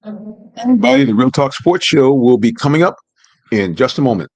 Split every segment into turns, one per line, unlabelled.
Everybody, the Real Talk Sports Show will be coming up in just a moment.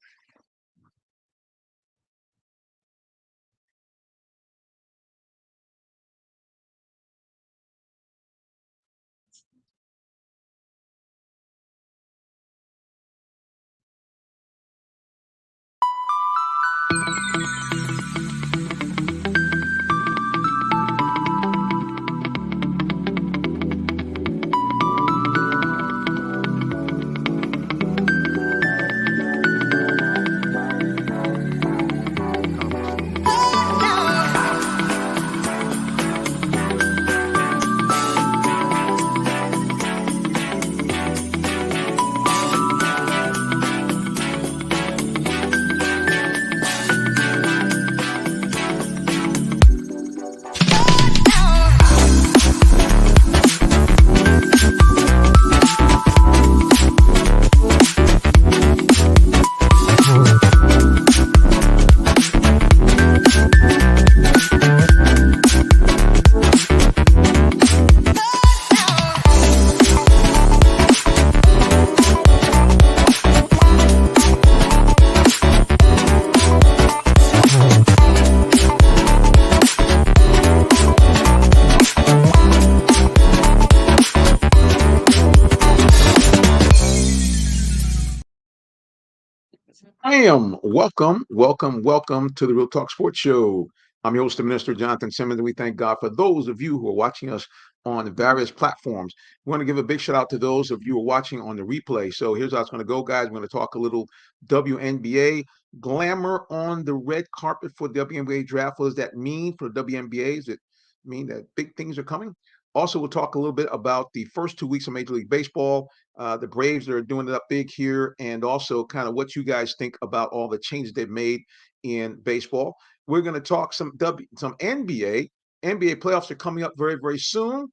I am welcome to the Real Talk Sports Show. I'm your host, the Minister Jonathan Simmons, and we thank God for those of you who are watching us on various platforms. We want to give a big shout out to those of you who are watching on the replay. So here's how it's going to go, guys. We're going to talk a little WNBA glamour on the red carpet for the WNBA draft. What does that mean for the WNBA? Does it mean that big things are coming? Also, we'll talk a little bit about the first 2 weeks of Major League Baseball, the Braves are doing it up big here, and also kind of what you guys think about all the changes they've made in baseball. We're going to talk some NBA. NBA playoffs are coming up very, very soon.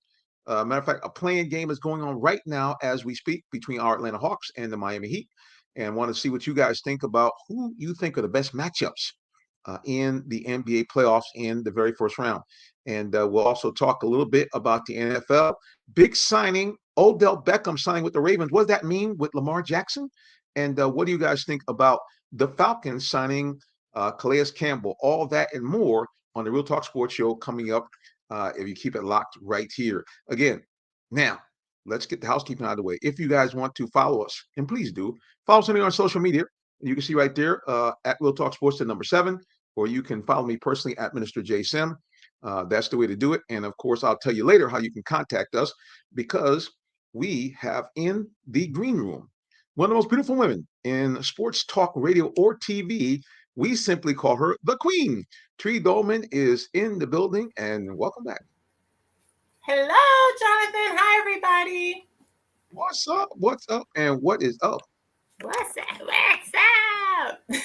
Matter of fact, a playing game is going on right now as we speak between our Atlanta Hawks and the Miami Heat. And want to see what you guys think about who you think are the best matchups in the NBA playoffs in the very first round. And we'll also talk a little bit about the NFL. Big signing, Odell Beckham signing with the Ravens. What does that mean with Lamar Jackson? And what do you guys think about the Falcons signing Calais Campbell? All that and more on the Real Talk Sports Show coming up if you keep it locked right here. Again, now, let's get the housekeeping out of the way. If you guys want to follow us, and please do, follow us on social media. You can see right there at Real Talk Sports, the number 7, or you can follow me personally at Minister J Sim. That's the way to do it. And of course, I'll tell you later how you can contact us because we have in the green room one of the most beautiful women in sports talk, radio, or TV. We simply call her the Queen. Tree Dolman is in the building, and welcome back.
Hello, Jonathan. Hi, everybody.
What's up? What's up? And what is up?
What's up? What's up?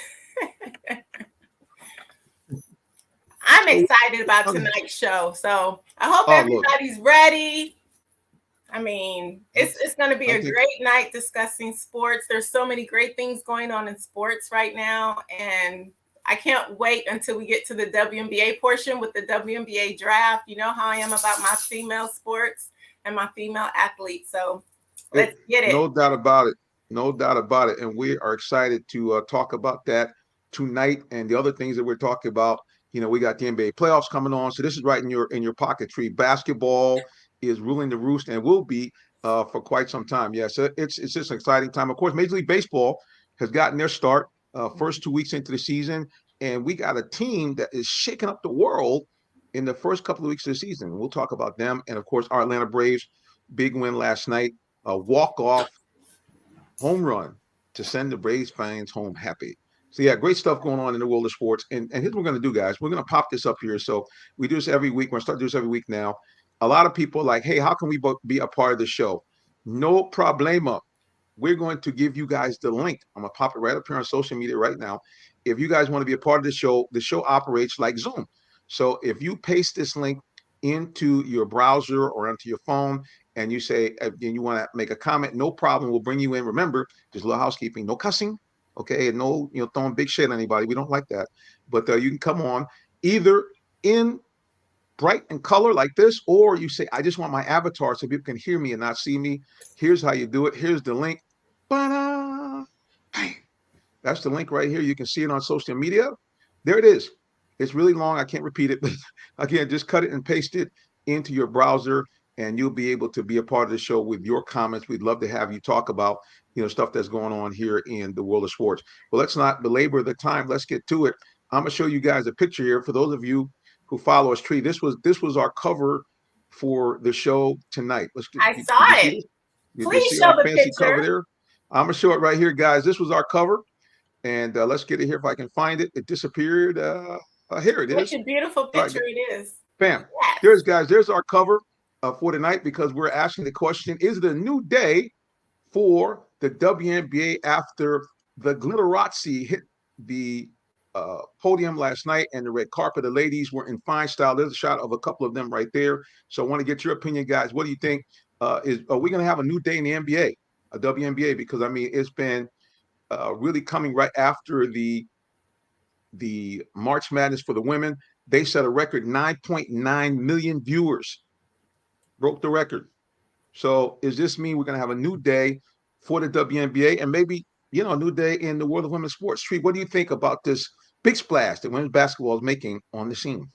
I'm excited about tonight's show. So I hope everybody's ready. I mean, it's going to be a great night discussing sports. There's so many great things going on in sports right now. And I can't wait until we get to the WNBA portion with the WNBA draft. You know how I am about my female sports and my female athletes. So let's get it.
No doubt about it. No doubt about it. And we are excited to talk about that tonight and the other things that we're talking about. You know, we got the NBA playoffs coming on. So this is right in your pocket tree. Basketball is ruling the roost and will be for quite some time. Yeah, so it's just an exciting time. Of course, Major League Baseball has gotten their start first 2 weeks into the season. And we got a team that is shaking up the world in the first couple of weeks of the season. We'll talk about them. And of course, our Atlanta Braves, big win last night, a walk-off home run to send the Braves fans home happy. So yeah, great stuff going on in the world of sports. And here's what we're going to do, guys. We're going to pop this up here. So we do this every week. We're going to start doing this every week now. A lot of people are like, hey, how can we be a part of the show? No problema. We're going to give you guys the link. I'm going to pop it right up here on social media right now. If you guys want to be a part of the show operates like Zoom. So if you paste this link into your browser or onto your phone and you say, and you want to make a comment, no problem. We'll bring you in. Remember, just a little housekeeping, no cussing. Okay. And no, throwing big shit at anybody. We don't like that. But you can come on either in bright in color like this, or you say, I just want my avatar so people can hear me and not see me. Here's how you do it. Here's the link. Ba-da! Bang. That's the link right here. You can see it on social media. There it is. It's really long. I can't repeat it, but again, just cut it and paste it into your browser, and you'll be able to be a part of the show with your comments. We'd love to have you talk about, stuff that's going on here in the world of sports. But let's not belabor the time. Let's get to it. I'm gonna show you guys a picture here for those of you who follow us. Tree. This was our cover for the show tonight.
I saw it. Please show the picture.
Cover there. I'm gonna show it right here, guys. This was our cover. And let's get it here if I can find it. It disappeared. Here it is.
Such a beautiful picture it is.
Bam. Yes. There's our cover for tonight, because we're asking the question, is it a new day for the WNBA after the Glitterazzi hit the podium last night and the red carpet? The ladies were in fine style. There's a shot of a couple of them right there. So I want to get your opinion, guys. What do you think? Are we going to have a new day in the NBA, a WNBA? Because, I mean, it's been really coming right after the March Madness for the women. They set a record 9.9 million viewers, broke the record. So does this mean we're going to have a new day for the WNBA, and maybe, a new day in the world of women's sports? Tree, what do you think about this big splash that women's basketball is making on the scene?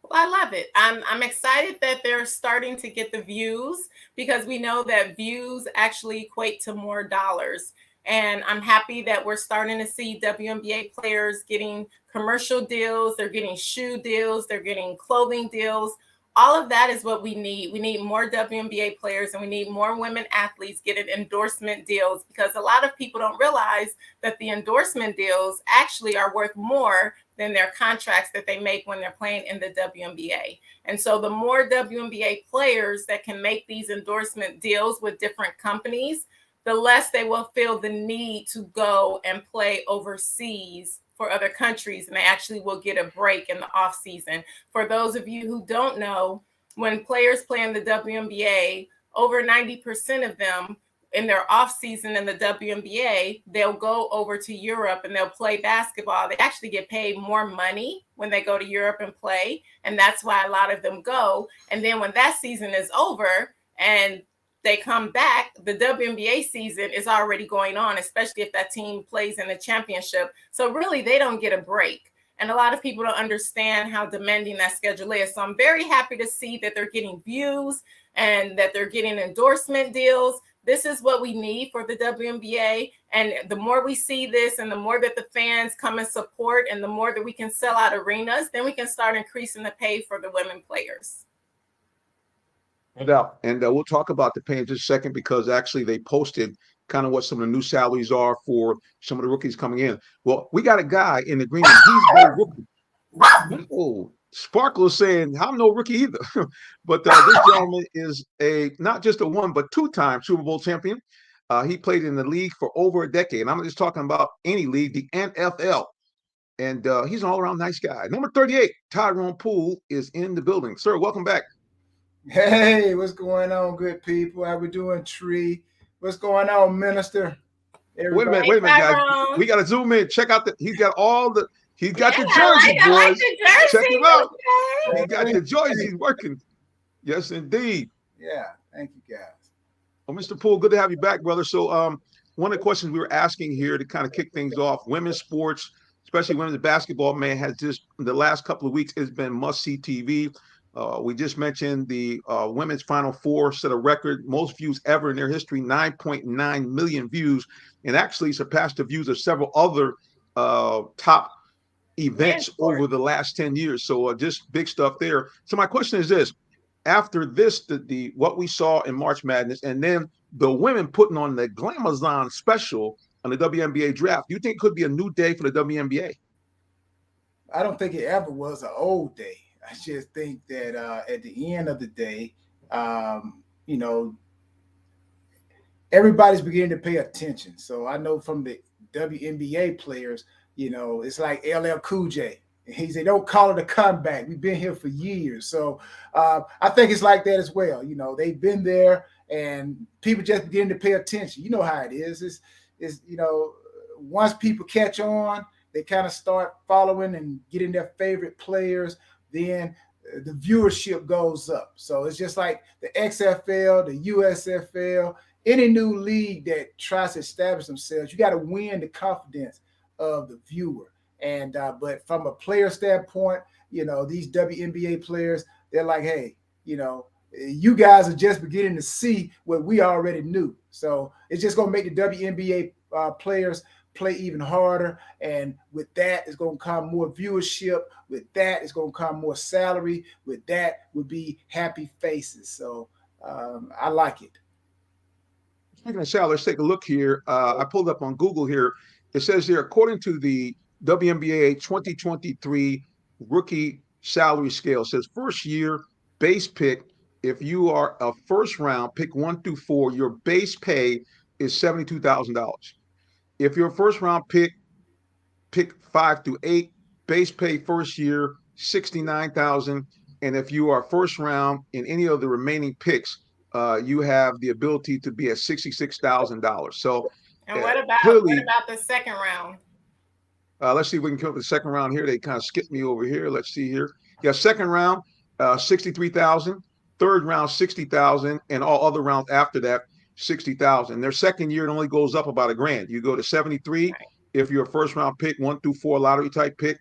Well, I love it. I'm excited that they're starting to get the views, because we know that views actually equate to more dollars. And I'm happy that we're starting to see WNBA players getting commercial deals. They're getting shoe deals. They're getting clothing deals. All of that is what we need. We need more WNBA players, and we need more women athletes getting endorsement deals, because a lot of people don't realize that the endorsement deals actually are worth more than their contracts that they make when they're playing in the WNBA. And so the more WNBA players that can make these endorsement deals with different companies, the less they will feel the need to go and play overseas for other countries, and they actually will get a break in the off season. For those of you who don't know, when players play in the WNBA, over 90% of them in their off season in the WNBA, they'll go over to Europe and they'll play basketball. They actually get paid more money when they go to Europe and play, and that's why a lot of them go. And then when that season is over and they come back, the WNBA season is already going on, especially if that team plays in the championship. So really, they don't get a break. And a lot of people don't understand how demanding that schedule is. So I'm very happy to see that they're getting views and that they're getting endorsement deals. This is what we need for the WNBA. And the more we see this, and the more that the fans come and support, and the more that we can sell out arenas, then we can start increasing the pay for the women players.
No doubt. And we'll talk about the pay in just a second, because actually they posted kind of what some of the new salaries are for some of the rookies coming in. Well, we got a guy in the green. He's no rookie. Oh, Sparkle is saying, I'm no rookie either. But this gentleman is not just a one, but two-time Super Bowl champion. He played in the league for over a decade. And I'm just talking about any league, the NFL. And he's an all-around nice guy. Number 38, Tyrone Poole, is in the building. Sir, welcome back.
Hey, what's going on, good people? How we doing, Tree? What's going on, Minister?
Everybody. Wait a minute, guys. We got to zoom in. Check out he's got the jersey, boys. Check him out. Okay. He got the jersey. He's working. Yes, indeed.
Yeah, thank you, guys.
Well, Mr. Poole, good to have you back, brother. So one of the questions we were asking here to kind of kick things off, women's sports, especially women's basketball, man, has just, the last couple of weeks, it's been must-see TV. We just mentioned the women's Final Four set a record, most views ever in their history, 9.9 million views, and actually surpassed the views of several other top events over the last 10 years. So just big stuff there. So my question is this: after this, the what we saw in March Madness, and then the women putting on the Glamazon special on the WNBA draft, do you think it could be a new day for the WNBA?
I don't think it ever was an old day. I just think that at the end of the day, everybody's beginning to pay attention. So I know from the WNBA players, it's like LL Cool J. He said, don't call it a comeback. We've been here for years. So I think it's like that as well. They've been there, and people just begin to pay attention. You know how it is. It's once people catch on, they kind of start following and getting their favorite players. Then the viewership goes up. So it's just like the XFL, the USFL, any new league that tries to establish themselves, you got to win the confidence of the viewer. And but from a player standpoint, these WNBA players, they're like, hey, you guys are just beginning to see what we already knew. So it's just going to make the WNBA players play even harder. And with that, it's going to come more viewership. With that, it's going to come more salary. With that would be happy faces. So I like it.
Speaking of salary, let's take a look here. I pulled up on Google here. It says here, according to the WNBA 2023 rookie salary scale, it says first year base pick, if you are a first round pick 1 through 4, your base pay is $72,000. If you're a first round pick 5 through 8, base pay first year $69,000. And if you are first round in any of the remaining picks, you have the ability to be at $66,000. So,
and what about the second round?
Let's see if we can come up with the second round here. They kind of skipped me over here. Let's see here. Yeah, second round, 63,000. Third round, 60,000, and all other rounds after that, 60,000. Their second year, it only goes up about $1,000. You go to 73 if you're a first round pick, 1 through 4 lottery type pick.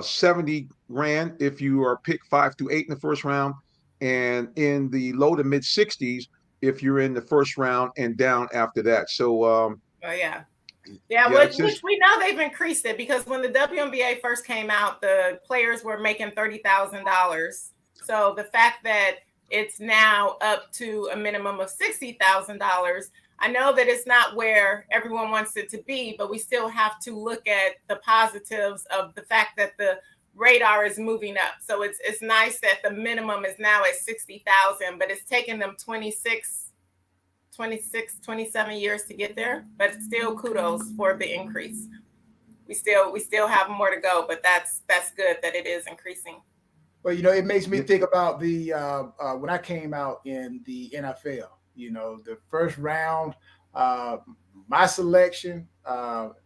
70 grand if you are picked 5 through 8 in the first round, and in the low to mid 60s if you're in the first round and down after that. So,
which we know they've increased it, because when the WNBA first came out, the players were making $30,000. So the fact that it's now up to a minimum of $60,000, I know that it's not where everyone wants it to be, but we still have to look at the positives of the fact that the radar is moving up. So it's nice that the minimum is now at 60,000, but it's taken them 27 years to get there. But still, kudos for the increase. We still have more to go, but that's good that it is increasing.
Well, it makes me think about the when I came out in the NFL. The first round, my selection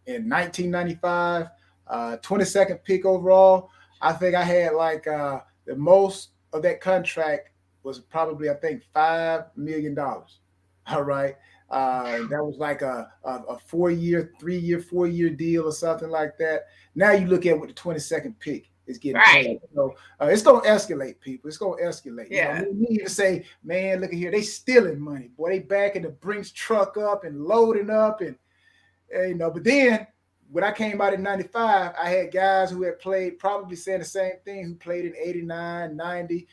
in 1995, 22nd pick overall. I think I had the most of that contract was probably, I think, $5 million. All right. That was like a 4-year deal or something like that. Now you look at what the 22nd pick is getting paid. So it's going to escalate, people. It's going to escalate.
Yeah.
You need to say, man, look at here. They stealing money. Boy, they backing the Brinks truck up and loading up. And but then when I came out in 95, I had guys who had played, probably saying the same thing, who played in 89, 90.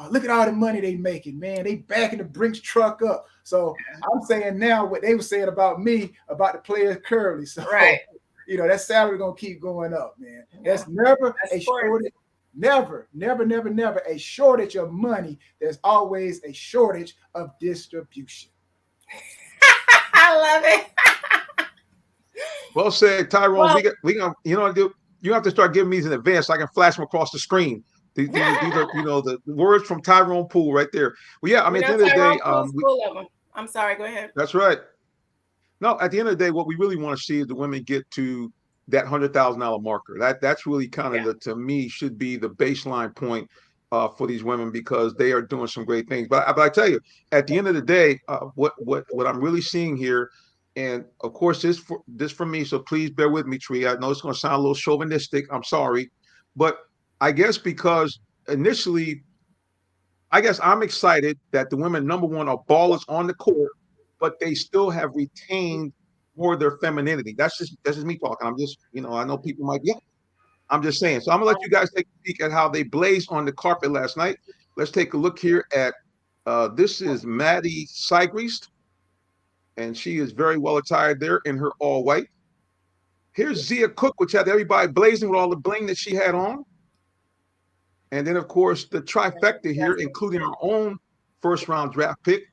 Look at all the money they making, man. They backing the Brinks truck up. So I'm saying now what they were saying about me, about the players currently. So that salary gonna keep going up, man. That's never a shortage. Never a shortage of money. There's always a shortage of distribution.
I love it.
Well said, Tyrone. We got you have to start giving me these in advance so I can flash them across the screen. These are the words from Tyrone Poole right there. Well, yeah, I mean, at the end of the day,
I'm sorry, go ahead.
That's right. No, at the end of the day, what we really want to see is the women get to that $100,000 marker. That's really kind of to me should be the baseline point for these women, because they are doing some great things. But I tell you, at the end of the day, what I'm really seeing here, and of course this for me, so please bear with me, Tree. I know it's going to sound a little chauvinistic. I'm sorry, but I guess because initially, I'm excited that the women, number one, are ballers on the court, but they still have retained more of their femininity. That's just me talking. I'm just, I know people might, I'm just saying. So I'm gonna let you guys take a peek at how they blazed on the carpet last night. Let's take a look here at, this is Maddie Seigrist, and she is very well attired there in her all white. Here's Zia Cook, which had everybody blazing with all the bling that she had on. And then, of course, the trifecta here, including her own first-round draft pick.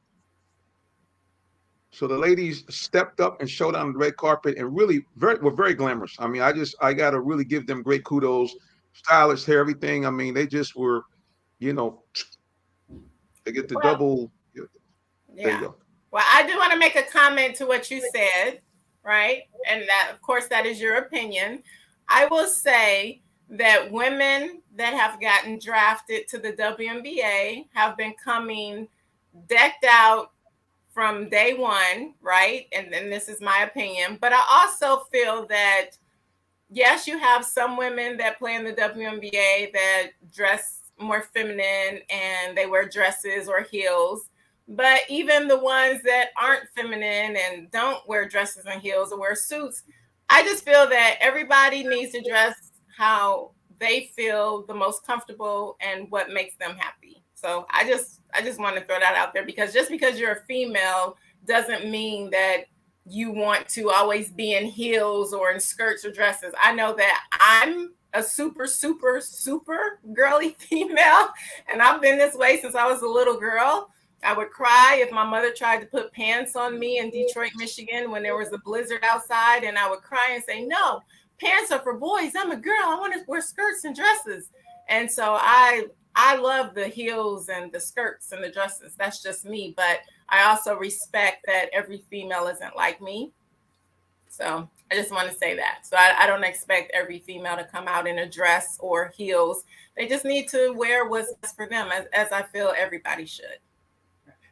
So the ladies stepped up and showed on the red carpet and really were very glamorous. I mean, I got to really give them great kudos. Stylish hair, everything. I mean, they just were, they get the double. There you go.
Well, I do want to make a comment to what you said, right? And that, of course, that is your opinion. I will say that women that have gotten drafted to the WNBA have been coming decked out from day one, right? And this is my opinion. But I also feel that, yes, you have some women that play in the WNBA that dress more feminine and they wear dresses or heels. But even the ones that aren't feminine and don't wear dresses and heels or wear suits, I just feel that everybody needs to dress how they feel the most comfortable and what makes them happy. So I just want to throw that out there, because just because you're a female doesn't mean that you want to always be in heels or in skirts or dresses. I know that I'm a super, super, super girly female, and I've been this way since I was a little girl. I would cry if my mother tried to put pants on me in Detroit, Michigan, when there was a blizzard outside, and I would cry and say, no, pants are for boys. I'm a girl. I want to wear skirts and dresses. And so I love the heels and the skirts and the dresses. That's just me. But I also respect that every female isn't like me. So I just want to say that. So I don't expect every female to come out in a dress or heels. They just need to wear what's best for them, as I feel everybody should.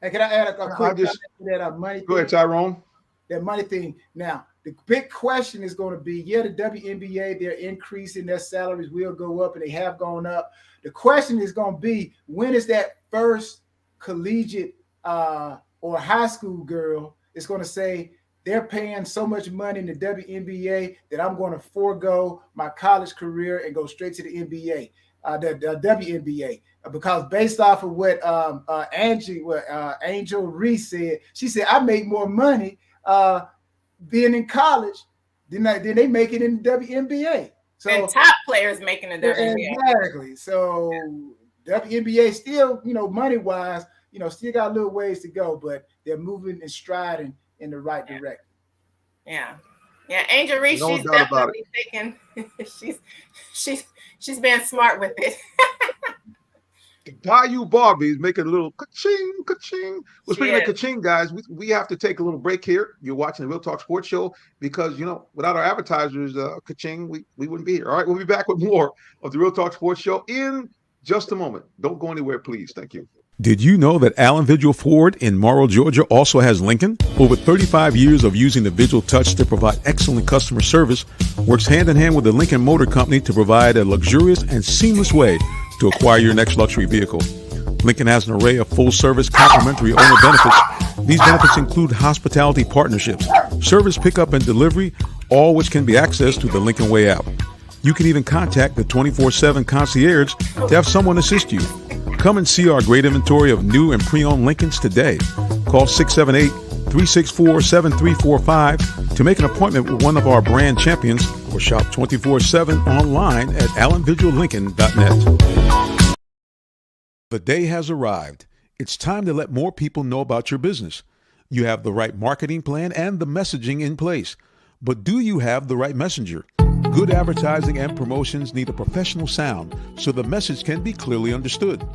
Hey, can I add a quick comment to that money thing?
Go ahead, Tyrone.
That money thing. Now, the big question is going to be, the WNBA, their increase in their salaries will go up, and they have gone up. The question is going to be, when is that first collegiate or high school girl is going to say, they're paying so much money in the WNBA that I'm going to forego my college career and go straight to the NBA, the WNBA. Because based off of what Angel Reese said, she said, I make more money being in college than they make it in the WNBA. So
and top players making the WNBA.
Exactly. So WNBA still, money wise, still got a little ways to go, but they're moving and striding in the right direction.
Yeah. Angel Reese, she's definitely thinking. she's being smart with it.
Bayou Barbie is making a little ka-ching, ka-ching. Well, speaking of ka-ching, guys, we have to take a little break here. You're watching the Real Talk Sports Show because, without our advertisers, ka-ching, we wouldn't be here. All right, we'll be back with more of the Real Talk Sports Show in just a moment. Don't go anywhere, please. Thank you.
Did you know that Allen Vigil Ford in Morrow, Georgia also has Lincoln? Over 35 years of using the Vigil Touch to provide excellent customer service, works hand in hand with the Lincoln Motor Company to provide a luxurious and seamless way to acquire your next luxury vehicle. Lincoln has an array of full-service complimentary owner benefits. These benefits include hospitality partnerships, service pickup and delivery, all which can be accessed through the Lincoln Way app. You can even contact the 24/7 concierge to have someone assist you. Come and see our great inventory of new and pre-owned Lincolns today. Call 678-364-7345 to make an appointment with one of our brand champions, or shop 24/7 online at allenvigillincoln.net. The day has arrived. It's time to let more people know about your business. You have the right marketing plan and the messaging in place. But do you have the right messenger? Good advertising and promotions need a professional sound so the message can be clearly understood.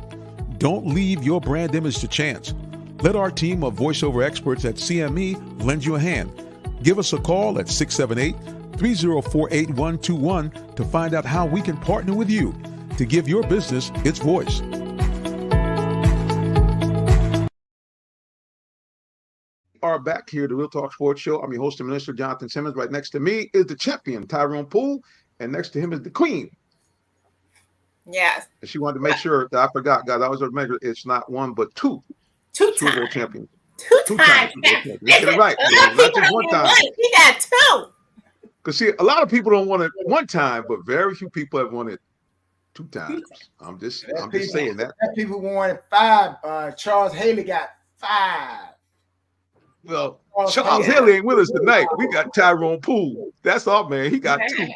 Don't leave your brand image to chance. Let our team of voiceover experts at CME lend you a hand. Give us a call at 678-304-8121 to find out how we can partner with you to give your business its voice.
Are back here, the Real Talk Sports Show. I'm your host and minister, Jonathan Simmons. Right next to me is the champion, Tyrone Poole, and next to him is the queen.
Yes.
And she wanted to make sure that I forgot, guys. I was remember it's not one but two Super Bowl champions.
Two times.
Get it right. Not just one time.
He got two.
Because see, a lot of people don't want it one time, but very few people have won it two times. I'm just saying that.
People wanted 5. Charles Haley got 5.
Well, Charles Haley ain't with us tonight. We got Tyrone Poole. That's all, man. He got 2.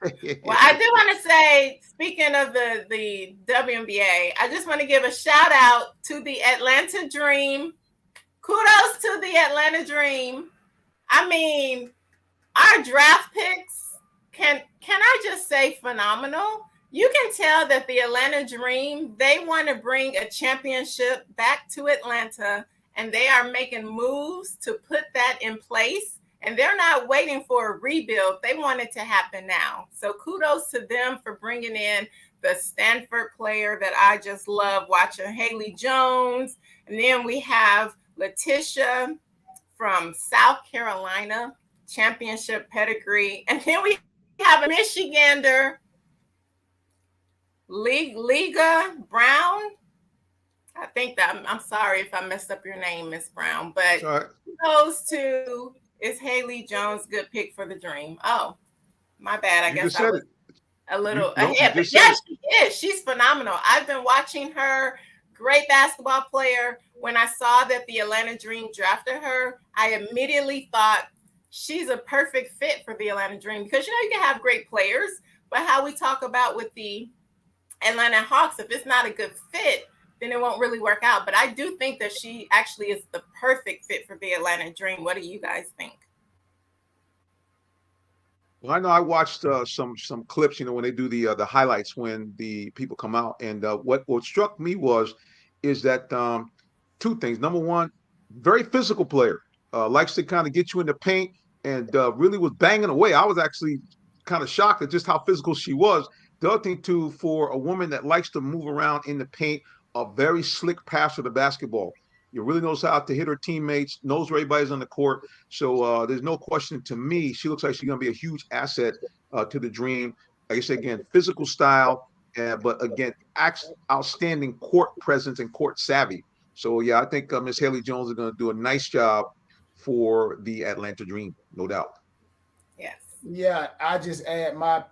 Well, I do want to say, speaking of the WNBA, I just want to give a shout out to the Atlanta Dream. Kudos to the Atlanta Dream. I mean, our draft picks, can I just say phenomenal? You can tell that the Atlanta Dream, they want to bring a championship back to Atlanta, and they are making moves to put that in place. And they're not waiting for a rebuild. They want it to happen now. So kudos to them for bringing in the Stanford player that I just love watching, Haley Jones. And then we have Letitia from South Carolina, championship pedigree. And then we have a Michigander, Liga Brown. I think that I'm sorry if I messed up your name, Miss Brown, but those two is Haley Jones. Good pick for the Dream. Oh, my bad. I guess I was a little ahead. But yes, she is. She's phenomenal. I've been watching her. Great basketball player. When I saw that the Atlanta Dream drafted her, I immediately thought she's a perfect fit for the Atlanta Dream because, you know, you can have great players, but how we talk about with the Atlanta Hawks, if it's not a good fit, then it won't really work out. But I do think that she actually is the perfect fit for the Atlanta Dream. What do you guys think?
Well, I know I watched some clips, you know, when they do the highlights when the people come out, and what struck me is that two things. Number one, very physical player, likes to kind of get you in the paint, and really was banging away. I was actually kind of shocked at just how physical she was. The other thing too, for a woman that likes to move around in the paint, a very slick passer of the basketball. You really knows how to hit her teammates, knows where everybody's on the court. So there's no question to me, she looks like she's going to be a huge asset to the Dream. Like I said, again, physical style, but again, outstanding court presence and court savvy. So, yeah, I think Miss Haley Jones is going to do a nice job for the Atlanta Dream, no doubt.
Yes.
Yeah, I just add my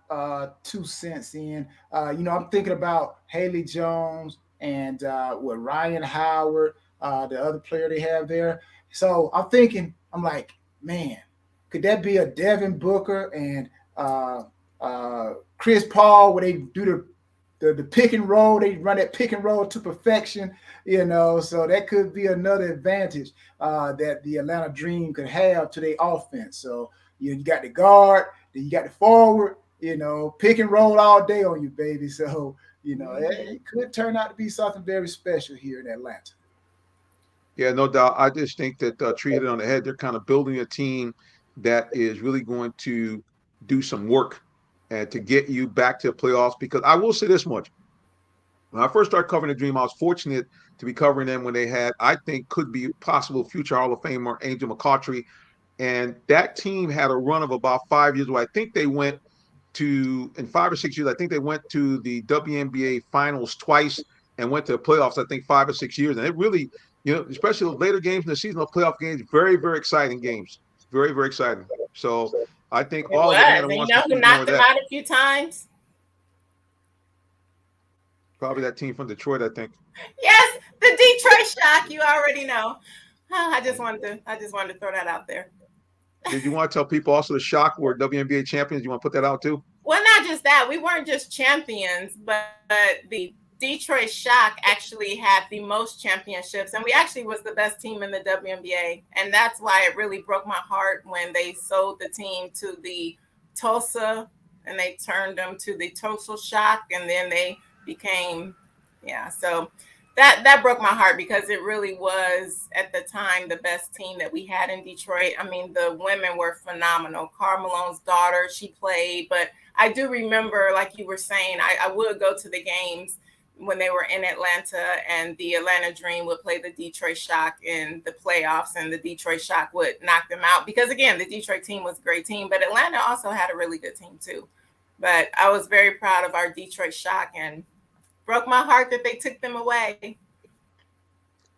2 cents in. You know, I'm thinking about Haley Jones and with Ryan Howard, the other player they have there. So I'm like, man, could that be a Devin Booker and Chris Paul where they do the pick and roll? They run that pick and roll to perfection, you know. So that could be another advantage that the Atlanta Dream could have to their offense. So you got the guard, then you got the forward, you know, pick and roll all day on you, baby. So, you know, it could turn out to be something very special here in Atlanta.
Yeah, no doubt. I just think that Tree hit it on the head. They're kind of building a team that is really going to do some work and to get you back to the playoffs. Because I will say this much. When I first started covering the Dream, I was fortunate to be covering them when they had, I think, could be possible future Hall of Famer Angel McCoughtry. And that team had a run of about 5 years where I think they went to, in 5 or 6 years, I think they went to the WNBA finals twice and went to the playoffs, I think 5 or 6 years. And it really, you know, especially the later games in the season, the playoff games, very, very exciting games. Very, very exciting. So I think all of Atlanta wants to
who knocked them out a few times?
Probably that team from Detroit, I think.
Yes, the Detroit Shock. You already know. I just wanted to throw that out there.
Did you want to tell people also the Shock were WNBA champions? You want to put that out too?
Well, not just that. We weren't just champions, but the Detroit Shock actually had the most championships, and we actually was the best team in the WNBA. And that's why it really broke my heart when they sold the team to the Tulsa, and they turned them to the Tulsa Shock, and then they became, so that broke my heart because it really was at the time the best team that we had in Detroit. I mean, the women were phenomenal. Karl Malone's daughter, she played, but I do remember, like you were saying, I would go to the games when they were in Atlanta, and the Atlanta Dream would play the Detroit Shock in the playoffs, and the Detroit Shock would knock them out because, again, the Detroit team was a great team, but Atlanta also had a really good team too. But I was very proud of our Detroit Shock, and broke my heart that they took them away.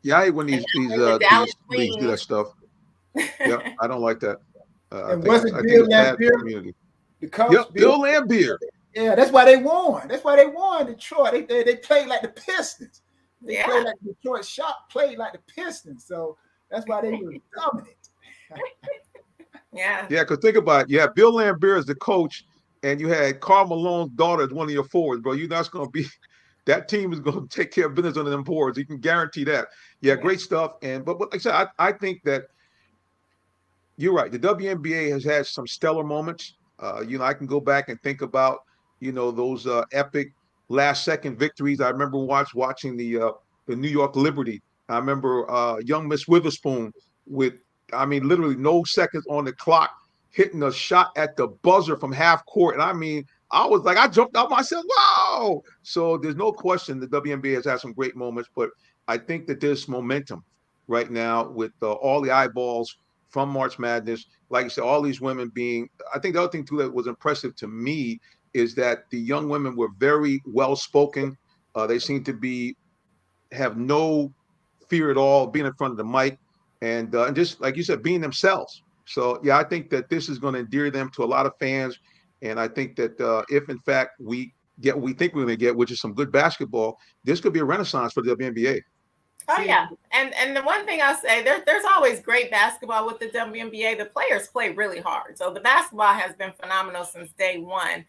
Yeah, I hate when these leagues do that stuff. Yeah, I don't like that.
And wasn't Bill Laimbeer the coach?
Yep, Bill Laimbeer.
Yeah, that's why they won. That's why they won Detroit. They played like the Pistons. They played like the Detroit Shock played like the Pistons. So that's why they were dominant.
Yeah,
because think about it. Yeah, Bill Laimbeer is the coach, and you had Karl Malone's daughter as one of your forwards, bro. You're not going to be – that team is going to take care of business under them forwards. You can guarantee that. Yeah, great stuff. But like I said, I think that you're right. The WNBA has had some stellar moments. You know, I can go back and think about, you know, those epic last-second victories. I remember watching the New York Liberty. I remember young Miss Witherspoon with I mean, literally no seconds on the clock, hitting a shot at the buzzer from half court. And I mean, I was like, I jumped out myself. Wow. So there's no question the WNBA has had some great moments, but I think that there's momentum right now with all the eyeballs from March Madness. Like you said, all these women being, I think the other thing too that was impressive to me is that the young women were very well spoken. They seem to have no fear at all being in front of the mic and just like you said, being themselves. So yeah, I think that this is going to endear them to a lot of fans, and I think that if in fact we get what we think we're going to get, which is some good basketball, this could be a renaissance for the WNBA.
Oh yeah, and the one thing I'll say, there's always great basketball with the WNBA. The players play really hard, so the basketball has been phenomenal since day one.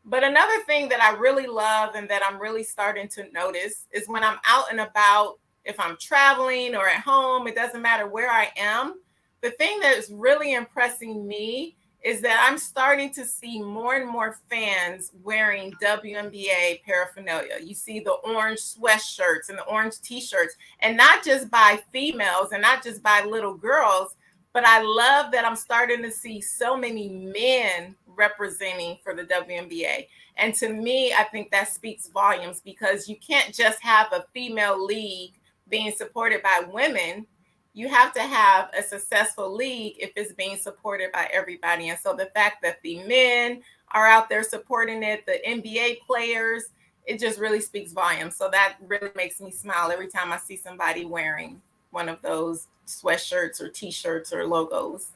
But another thing that I really love and that I'm really starting to notice is when I'm out and about, if I'm traveling or at home, it doesn't matter where I am. The thing that is really impressing me is that I'm starting to see more and more fans wearing WNBA paraphernalia. You see the orange sweatshirts and the orange t-shirts, and not just by females and not just by little girls, but I love that I'm starting to see so many men representing for the WNBA. And to me, I think that speaks volumes, because you can't just have a female league being supported by women. You have to have a successful league if it's being supported by everybody. And so the fact that the men are out there supporting it, the NBA players, it just really speaks volumes. So that really makes me smile every time I see somebody wearing one of those sweatshirts or t-shirts or logos.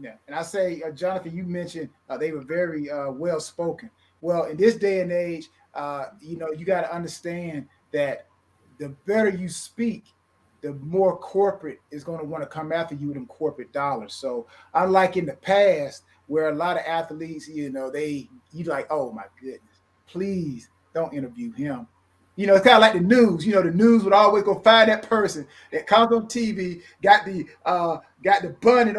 Yeah, and I say, Jonathan, you mentioned they were very well spoken. Well, in this day and age, you got to understand that the better you speak, the more corporate is going to want to come after you with them corporate dollars. So unlike in the past, where a lot of athletes, you like, oh my goodness, please don't interview him. It's kind of like the news. The news would always go find that person that comes on TV, got the bunnet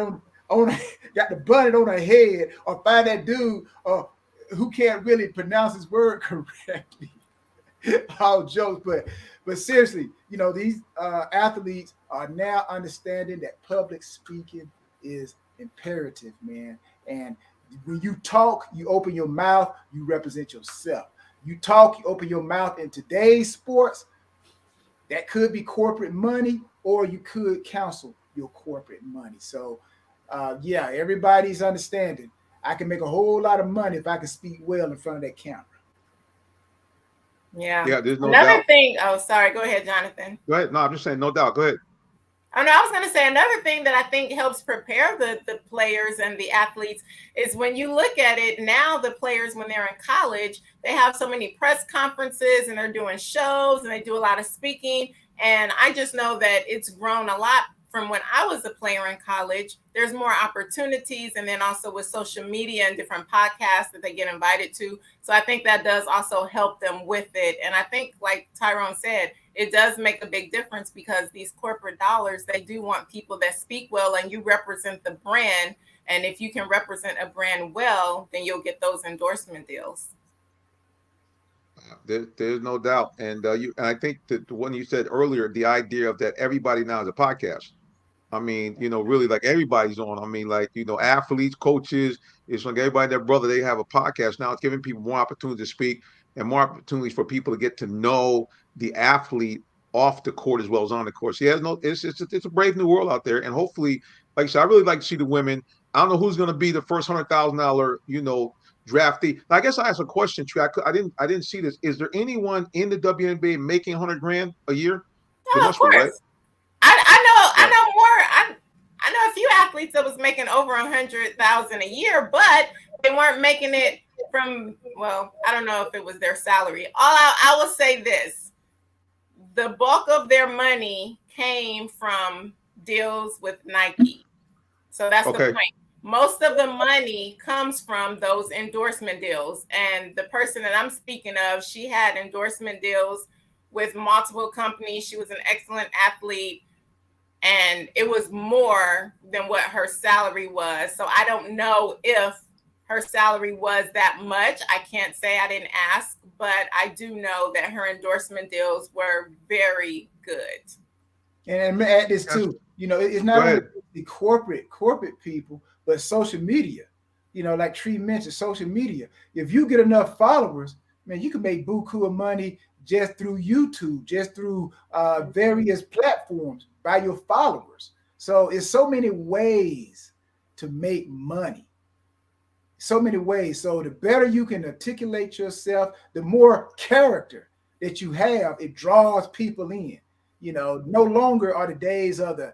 got the bunnet on her head, or find that dude who can't really pronounce his word correctly. All jokes, but seriously, these athletes are now understanding that public speaking is imperative, man. And when you talk, you open your mouth, you represent yourself. You talk, you open your mouth. In today's sports, that could be corporate money, or you could counsel your corporate money. So, everybody's understanding. I can make a whole lot of money if I can speak well in front of that camera.
Yeah.
Yeah, there's no
another
doubt.
thing. Oh, sorry. Go ahead, Jonathan.
Go ahead. No, I'm just saying, no doubt. Go ahead.
Oh, no, I was going to say another thing that I think helps prepare the players and the athletes is when you look at it now, the players, when they're in college, they have so many press conferences and they're doing shows and they do a lot of speaking. And I just know that it's grown a lot from when I was a player in college. There's more opportunities. And then also with social media and different podcasts that they get invited to. So I think that does also help them with it. And I think, like Tyrone said, it does make a big difference, because these corporate dollars, they do want people that speak well, and you represent the brand. And if you can represent a brand well, then you'll get those endorsement deals.
There's no doubt. And I think that the one you said earlier, the idea of that everybody now is a podcast. I mean, really, like, everybody's on. I mean, like, athletes, coaches, it's like everybody, their brother, they have a podcast now. It's giving people more opportunity to speak and more opportunities for people to get to know the athlete off the court as well as on the court. So it's a brave new world out there. And hopefully, like I said, I really like to see the women. I don't know who's going to be the first $100,000, draftee. Now, I guess I asked a question, Trey. I didn't see this. Is there anyone in the WNBA making $100,000 a year?
No, of course. Right? I know more. I know a few athletes that was making over $100,000 a year, but they weren't making it from, well, I don't know if it was their salary. I will say this: the bulk of their money came from deals with Nike. So that's the point. Most of the money comes from those endorsement deals. And the person that I'm speaking of, she had endorsement deals with multiple companies. She was an excellent athlete, and it was more than what her salary was. So I don't know if her salary was that much. I can't say, I didn't ask, but I do know that her endorsement deals were very good.
And add this too, it's not the corporate people, but social media. Like Tree mentioned, social media. If you get enough followers, man, you can make buku of money just through YouTube, just through various platforms by your followers. So it's so many ways to make money. So many ways. So the better you can articulate yourself, the more character that you have, it draws people in. No longer are the days of the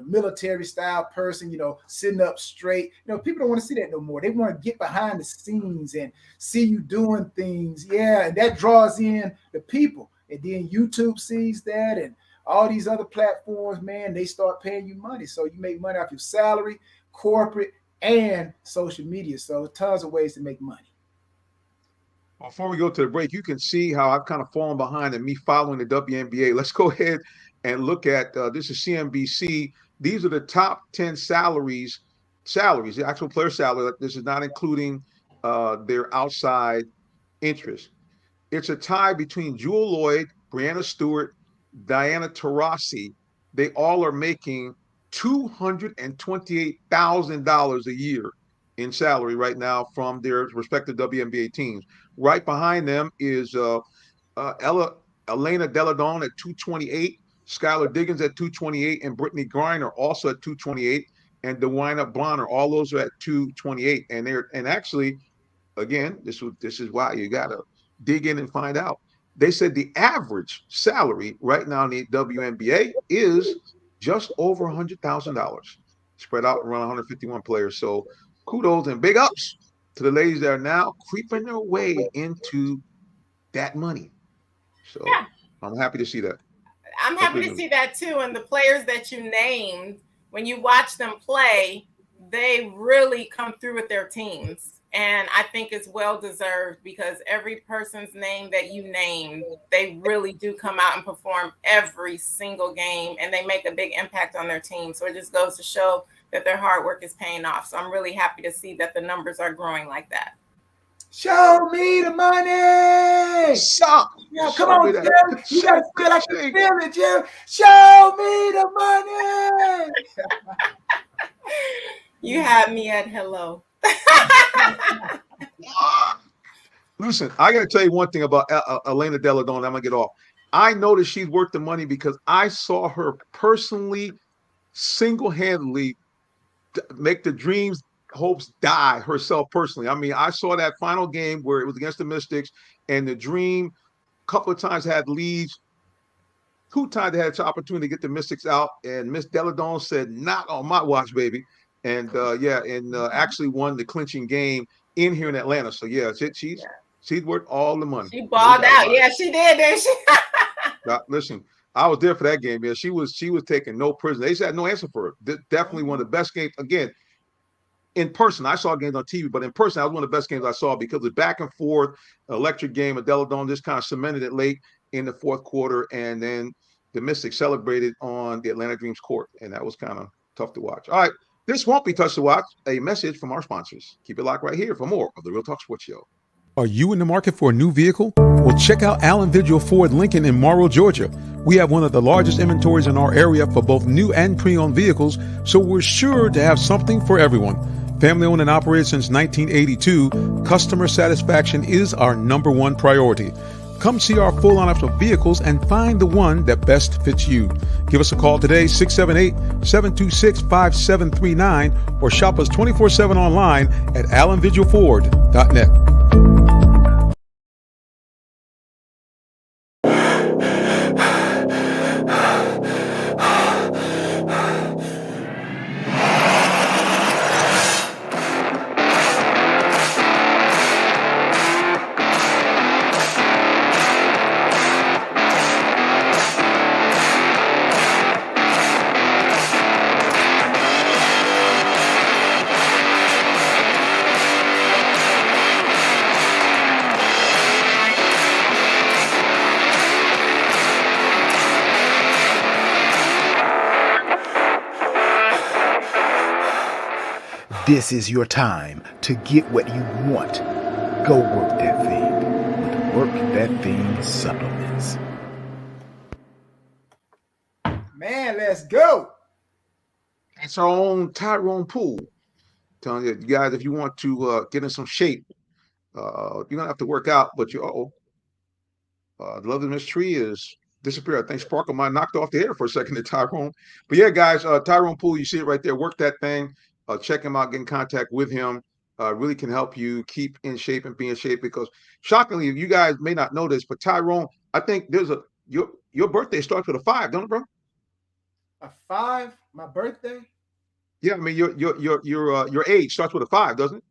military style person, sitting up straight. People don't want to see that no more. They want to get behind the scenes and see you doing things. Yeah, and that draws in the people. And then YouTube sees that, and all these other platforms, man, they start paying you money. So you make money off your salary, corporate, and social media. So tons of ways to make money.
Before we go to the break, you can see how I've kind of fallen behind in me following the WNBA. Let's go ahead and look at this is CNBC. These are the top 10 salaries, the actual player salary. This is not including their outside interest. It's a tie between Jewel Lloyd, Brianna Stewart, Diana Taurasi. They all are making $228,000 a year in salary right now from their respective WNBA teams. Right behind them is Elena Delle Donne at 228, Skylar Diggins at 228, and Brittany Griner also at 228, and DeWina Bonner. All those are at 228. And actually, again, this is why you gotta dig in and find out. They said the average salary right now in the WNBA is just over $100,000, spread out around 151 players. So kudos and big ups to the ladies that are now creeping their way into that money. So yeah. I'm happy to see that.
I'm happy to see that too. And the players that you named, when you watch them play, they really come through with their teams. And I think it's well-deserved because every person's name that you named, they really do come out and perform every single game, and they make a big impact on their team. So it just goes to show that their hard work is paying off. So I'm really happy to see that the numbers are growing like that.
Show me the money. Yeah, come on, Jerry. You got to feel like you feel it, Jerry. Show me the money.
You had me at hello.
Listen, I got to tell you one thing about Elena Delle Donne. I'm going to get off. I know that she's worth the money because I saw her personally, single-handedly make the dreams, hopes die herself personally. I mean, I saw that final game where it was against the Mystics, and the Dream a couple of times had leads. 2 times they had an opportunity to get the Mystics out, and Miss Delle Donne said, "Not on my watch, baby." And actually won the clinching game in here in Atlanta. So yeah, she's worth all the money.
She balled out. Yeah, she did, didn't she?
Listen, I was there for that game. Yeah, she was taking no prisoners. They had no answer for her. Definitely one of the best games. Again, in person, I saw games on TV, but in person, that was one of the best games I saw because the back and forth, electric game of Delle Donne just kind of cemented it late in the fourth quarter, and then the Mystics celebrated on the Atlanta Dreams court, and that was kind of tough to watch. All right. This won't be Touch to Watch, a message from our sponsors. Keep it locked right here for more of the Real Talk Sports Show.
Are you in the market for a new vehicle? Well, check out Allen Vigil Ford Lincoln in Morrow, Georgia. We have one of the largest inventories in our area for both new and pre-owned vehicles, so we're sure to have something for everyone. Family owned and operated since 1982, customer satisfaction is our #1 priority. Come see our full lineup of vehicles and find the one that best fits you. Give us a call today, 678-726-5739, or shop us 24/7 online at allenvigilford.net.
This is your time to get what you want. Go work that thing with Work That Thing supplements.
Man, let's go.
It's our own Tyrone Poole. Telling you guys, if you want to get in some shape, you're gonna have to work out. But the lovely Miss Tree is disappeared. I think Sparkle might knocked off the air for a second to Tyrone. But yeah, guys, Tyrone Poole, you see it right there. Work that thing. Check him out. Get in contact with him. Really can help you keep in shape and be in shape. Because shockingly, you guys may not know this, but Tyrone, I think your birthday starts with a 5, don't it, bro?
A 5? My birthday?
Yeah, I mean your age starts with a 5, doesn't it?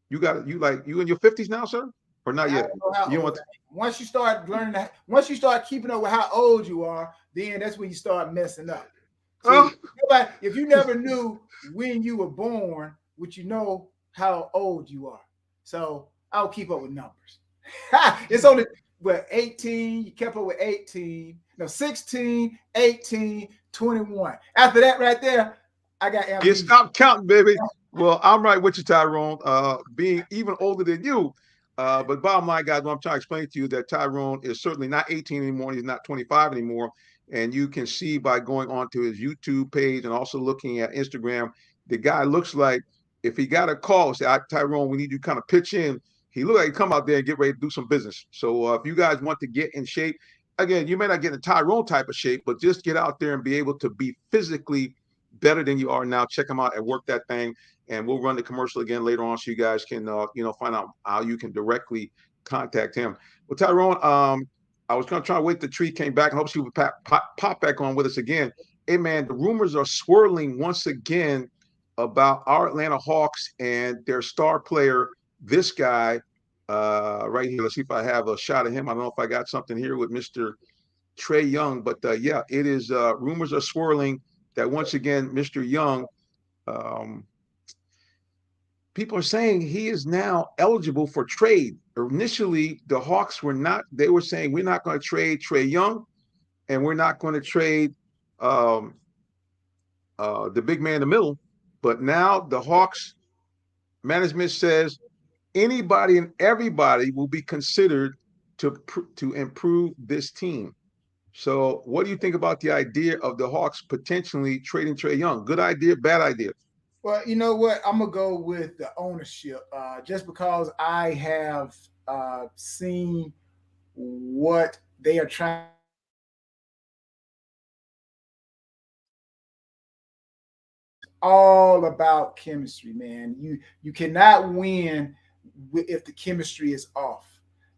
You in your 50s now, sir, or not yet?
Once you start learning that, once you start keeping up with how old you are, then that's when you start messing up. So if you never knew when you were born, would you know how old you are? So I'll keep up with numbers. It's only 18. You kept up with 18. No, 16, 18, 21. After that, right there, I got amnesia.
You stop counting, baby. Well, I'm right with you, Tyrone. Being even older than you. But bottom line, guys, what I'm trying to explain to you that Tyrone is certainly not 18 anymore. He's not 25 anymore. And you can see by going onto his YouTube page and also looking at Instagram, the guy looks like if he got a call, say, Tyrone, we need you to kind of pitch in. He looked like he come out there and get ready to do some business. So if you guys want to get in shape, again, you may not get in Tyrone type of shape, but just get out there and be able to be physically better than you are now. Check them out and work that thing. And we'll run the commercial again later on so you guys can, find out how you can directly contact him. Well, Tyrone, I was going to try to wait. The Tree came back and hope she would pop back on with us again. Hey, man, the rumors are swirling once again about our Atlanta Hawks and their star player, this guy right here. Let's see if I have a shot of him. I don't know if I got something here with Mr. Trae Young, but yeah, it is. Rumors are swirling that once again, Mr. Young, people are saying he is now eligible for trade. Initially, the Hawks were not. They were saying we're not going to trade Trae Young, and we're not going to trade the big man in the middle. But now the Hawks management says anybody and everybody will be considered to improve this team. So what do you think about the idea of the Hawks potentially trading Trae Young? Good idea, bad idea?
Well, you know what? I'm going to go with the ownership just because I have seen what they are trying. All about chemistry, man. You cannot win if the chemistry is off.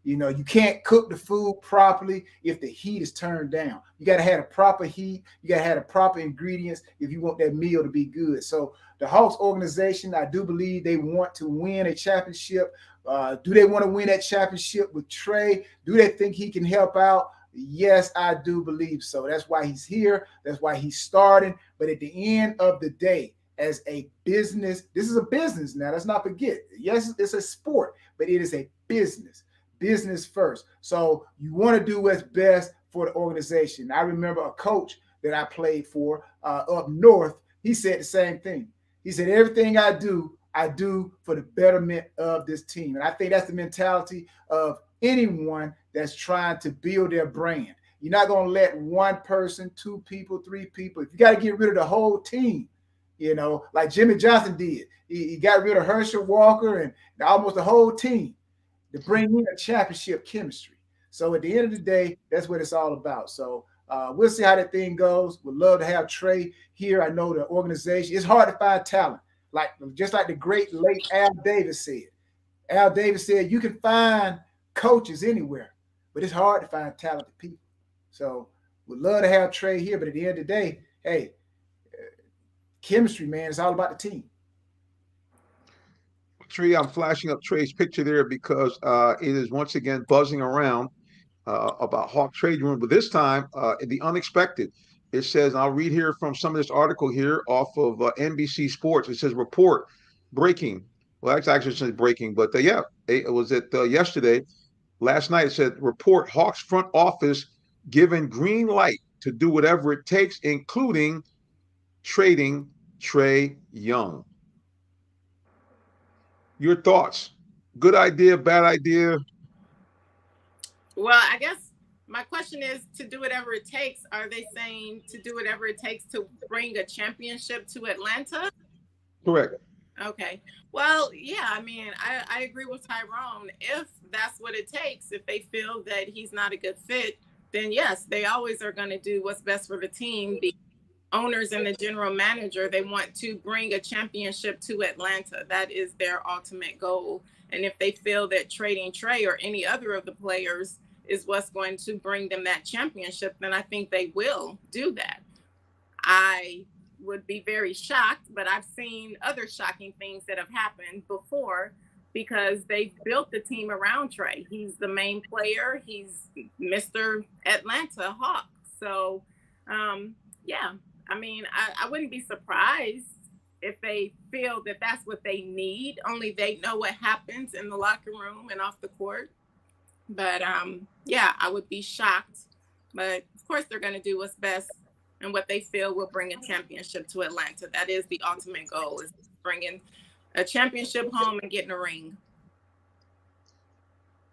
You know, you can't cook the food properly if the heat is turned down. You got to have a proper heat. You got to have the proper ingredients if you want that meal to be good. So the Hawks organization, I do believe they want to win a championship. Do they want to win that championship with Trae? Do they think he can help out? Yes, I do believe so. That's why he's here. That's why he's starting. But at the end of the day, as a business, this is a business now. Let's not forget. Yes, it's a sport, but it is a business. Business first. So you want to do what's best for the organization. I remember a coach that I played for up north. He said the same thing. He said, everything I do for the betterment of this team. And I think that's the mentality of anyone that's trying to build their brand. You're not going to let one person, 2 people, 3 people. If you got to get rid of the whole team, you know, like Jimmy Johnson did. He got rid of Herschel Walker and almost the whole team to bring in a championship chemistry. So at the end of the day, that's what it's all about. So we'll see how that thing goes. We'd love to have Trae here. I know the organization. It's hard to find talent. Just like the great late Al Davis said. Al Davis said, you can find coaches anywhere, but it's hard to find talented people. So we'd love to have Trae here, but at the end of the day, hey, chemistry, man, it's all about the team.
Tree, I'm flashing up Trae's picture there because it is once again buzzing around about Hawk trade room, but this time the unexpected. It says, I'll read here from some of this article here off of NBC Sports. It says, report breaking. Well, that's actually says breaking, but yeah, it was yesterday. Last night it said, report Hawks front office given green light to do whatever it takes, including trading Trae Young. Your thoughts? Good idea, bad idea?
Well, I guess my question is, to do whatever it takes. Are they saying to do whatever it takes to bring a championship to Atlanta?
Correct.
Okay. Well, yeah, I mean, I agree with Tyrone. If that's what it takes, if they feel that he's not a good fit, then yes, they always are going to do what's best for the team. The owners and the general manager, they want to bring a championship to Atlanta. That is their ultimate goal. And if they feel that trading Trae or any other of the players is what's going to bring them that championship, then I think they will do that. I would be very shocked, but I've seen other shocking things that have happened before because they built the team around Trae. He's the main player. He's Mr. Atlanta Hawk. So, yeah, I mean, I wouldn't be surprised if they feel that that's what they need. Only they know what happens in the locker room and off the court. But, yeah, I would be shocked. But, of course, they're going to do what's best and what they feel will bring a championship to Atlanta. That is the ultimate goal, is bringing a championship home and getting a ring.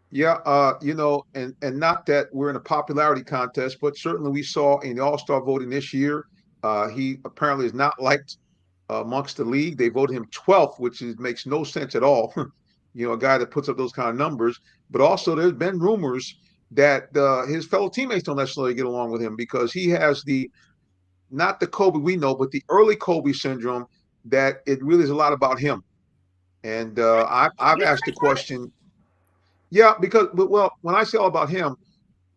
Yeah, you know, and not that we're in a popularity contest, but certainly we saw in the All-Star voting this year, he apparently is not liked amongst the league. They voted him 12th, which makes no sense at all. You know, a guy that puts up those kind of numbers. But also there's been rumors that his fellow teammates don't necessarily get along with him because he has not the Kobe we know, but the early Kobe syndrome, that it really is a lot about him. And I've asked the question. Yeah, because, well, when I say all about him,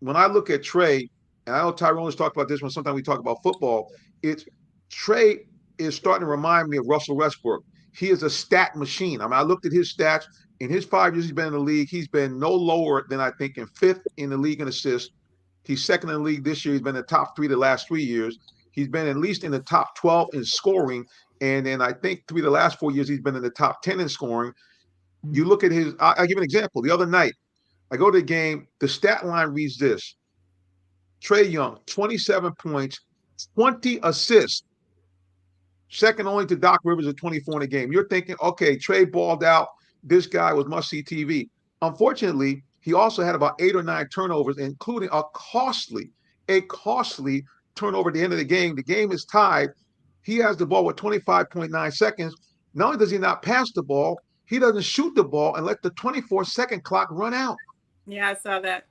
when I look at Trae, and I know Tyrone has talked about this when sometimes we talk about football, it's Trae is starting to remind me of Russell Westbrook. He is a stat machine. I mean, I looked at his stats. In his 5 years he's been in the league, he's been no lower than, I think, in 5th in the league in assists. He's 2nd in the league this year. He's been in the top 3 the last 3 years. He's been at least in the top 12 in scoring. And then I think 3 of the last 4 years, he's been in the top 10 in scoring. You look at I'll give an example. The other night, I go to the game. The stat line reads this: Trae Young, 27 points, 20 assists. Second only to Doc Rivers at 24 in the game. You're thinking, okay, Trae balled out. This guy was must-see TV. Unfortunately, he also had about 8 or 9 turnovers, including a costly turnover at the end of the game. The game is tied. He has the ball with 25.9 seconds. Not only does he not pass the ball, he doesn't shoot the ball and let the 24-second clock run out.
Yeah, I saw that.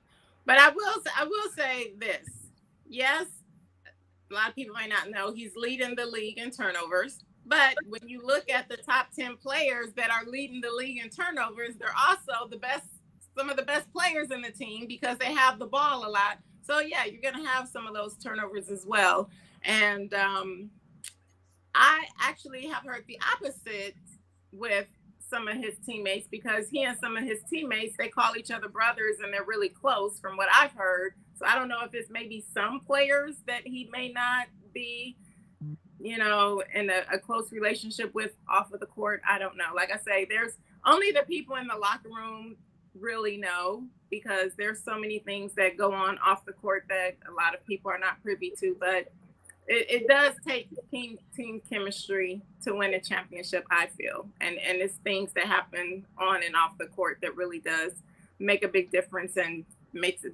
But I will say this. Yes, a lot of people might not know he's leading the league in turnovers. But when you look at the top 10 players that are leading the league in turnovers, they're also some of the best players in the team because they have the ball a lot. So, yeah, you're going to have some of those turnovers as well. And I actually have heard the opposite with some of his teammates, because he and some of his teammates, they call each other brothers and they're really close from what I've heard. So I don't know if it's maybe some players that he may not be, you know, in a close relationship with off of the court. I don't know. Like I say, there's only the people in the locker room really know, because there's so many things that go on off the court that a lot of people are not privy to. But it does take team chemistry to win a championship, I feel. And it's things that happen on and off the court that really does make a big difference and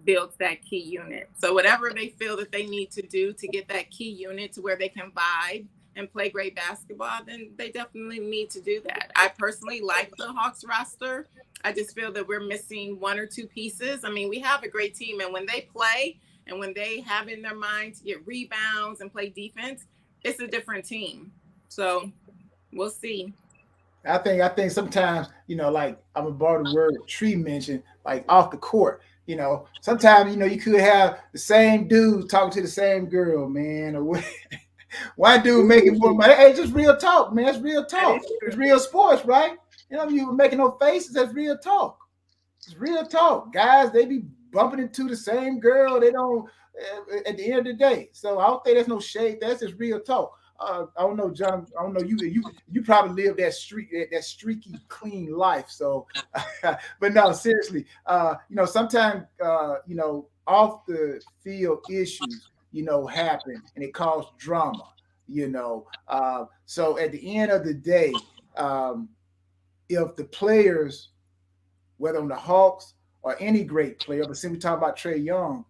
builds that key unit. So whatever they feel that they need to do to get that key unit to where they can vibe and play great basketball, then they definitely need to do that. I personally like the Hawks roster. I just feel that we're missing 1 or 2 pieces. I mean, we have a great team, and when they play and when they have in their mind to get rebounds and play defense, it's a different team. So we'll see.
I think sometimes, you know, like I'm gonna borrow the word Tree mentioned, like off the court. You know, sometimes, you know, you could have the same dude talking to the same girl, man, or one dude making more money. Hey, just real talk, man. It's real talk. It's real sports, right? You know, you making no faces. That's real talk. It's real talk. Guys, they be bumping into the same girl. They don't, at the end of the day. So I don't think there's no shade. That's just real talk. I don't know, John. I don't know, you probably live that streaky, clean life. So, but no, seriously, you know, sometimes, you know, off the field issues, you know, happen and it causes drama, you know. So at the end of the day, if the players, whether on the Hawks or any great player, but since we talk about Trae Young,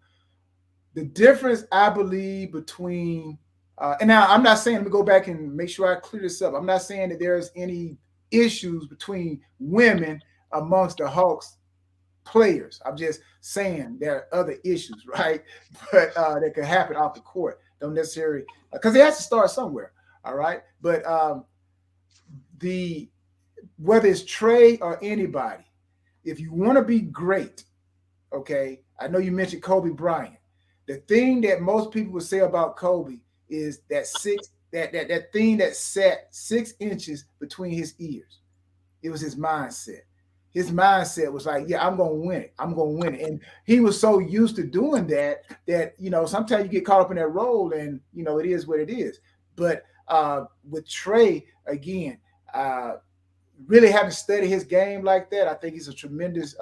The difference, I believe, between and now I'm not saying, let me go back and make sure I clear this up. I'm not saying that there's any issues between women amongst the Hawks players. I'm just saying there are other issues, right? But that could happen off the court. Don't necessarily, because it has to start somewhere. All right. But whether it's Trae or anybody, if you want to be great, okay, I know you mentioned Kobe Bryant. The thing that most people would say about Kobe is that that thing that sat 6 inches between his ears. It was his mindset. His mindset was like, yeah, I'm going to win it. I'm going to win it. And he was so used to doing that, sometimes you get caught up in that role and, it is what it is. But with Trae, again, really having studied his game like that, I think he's a tremendous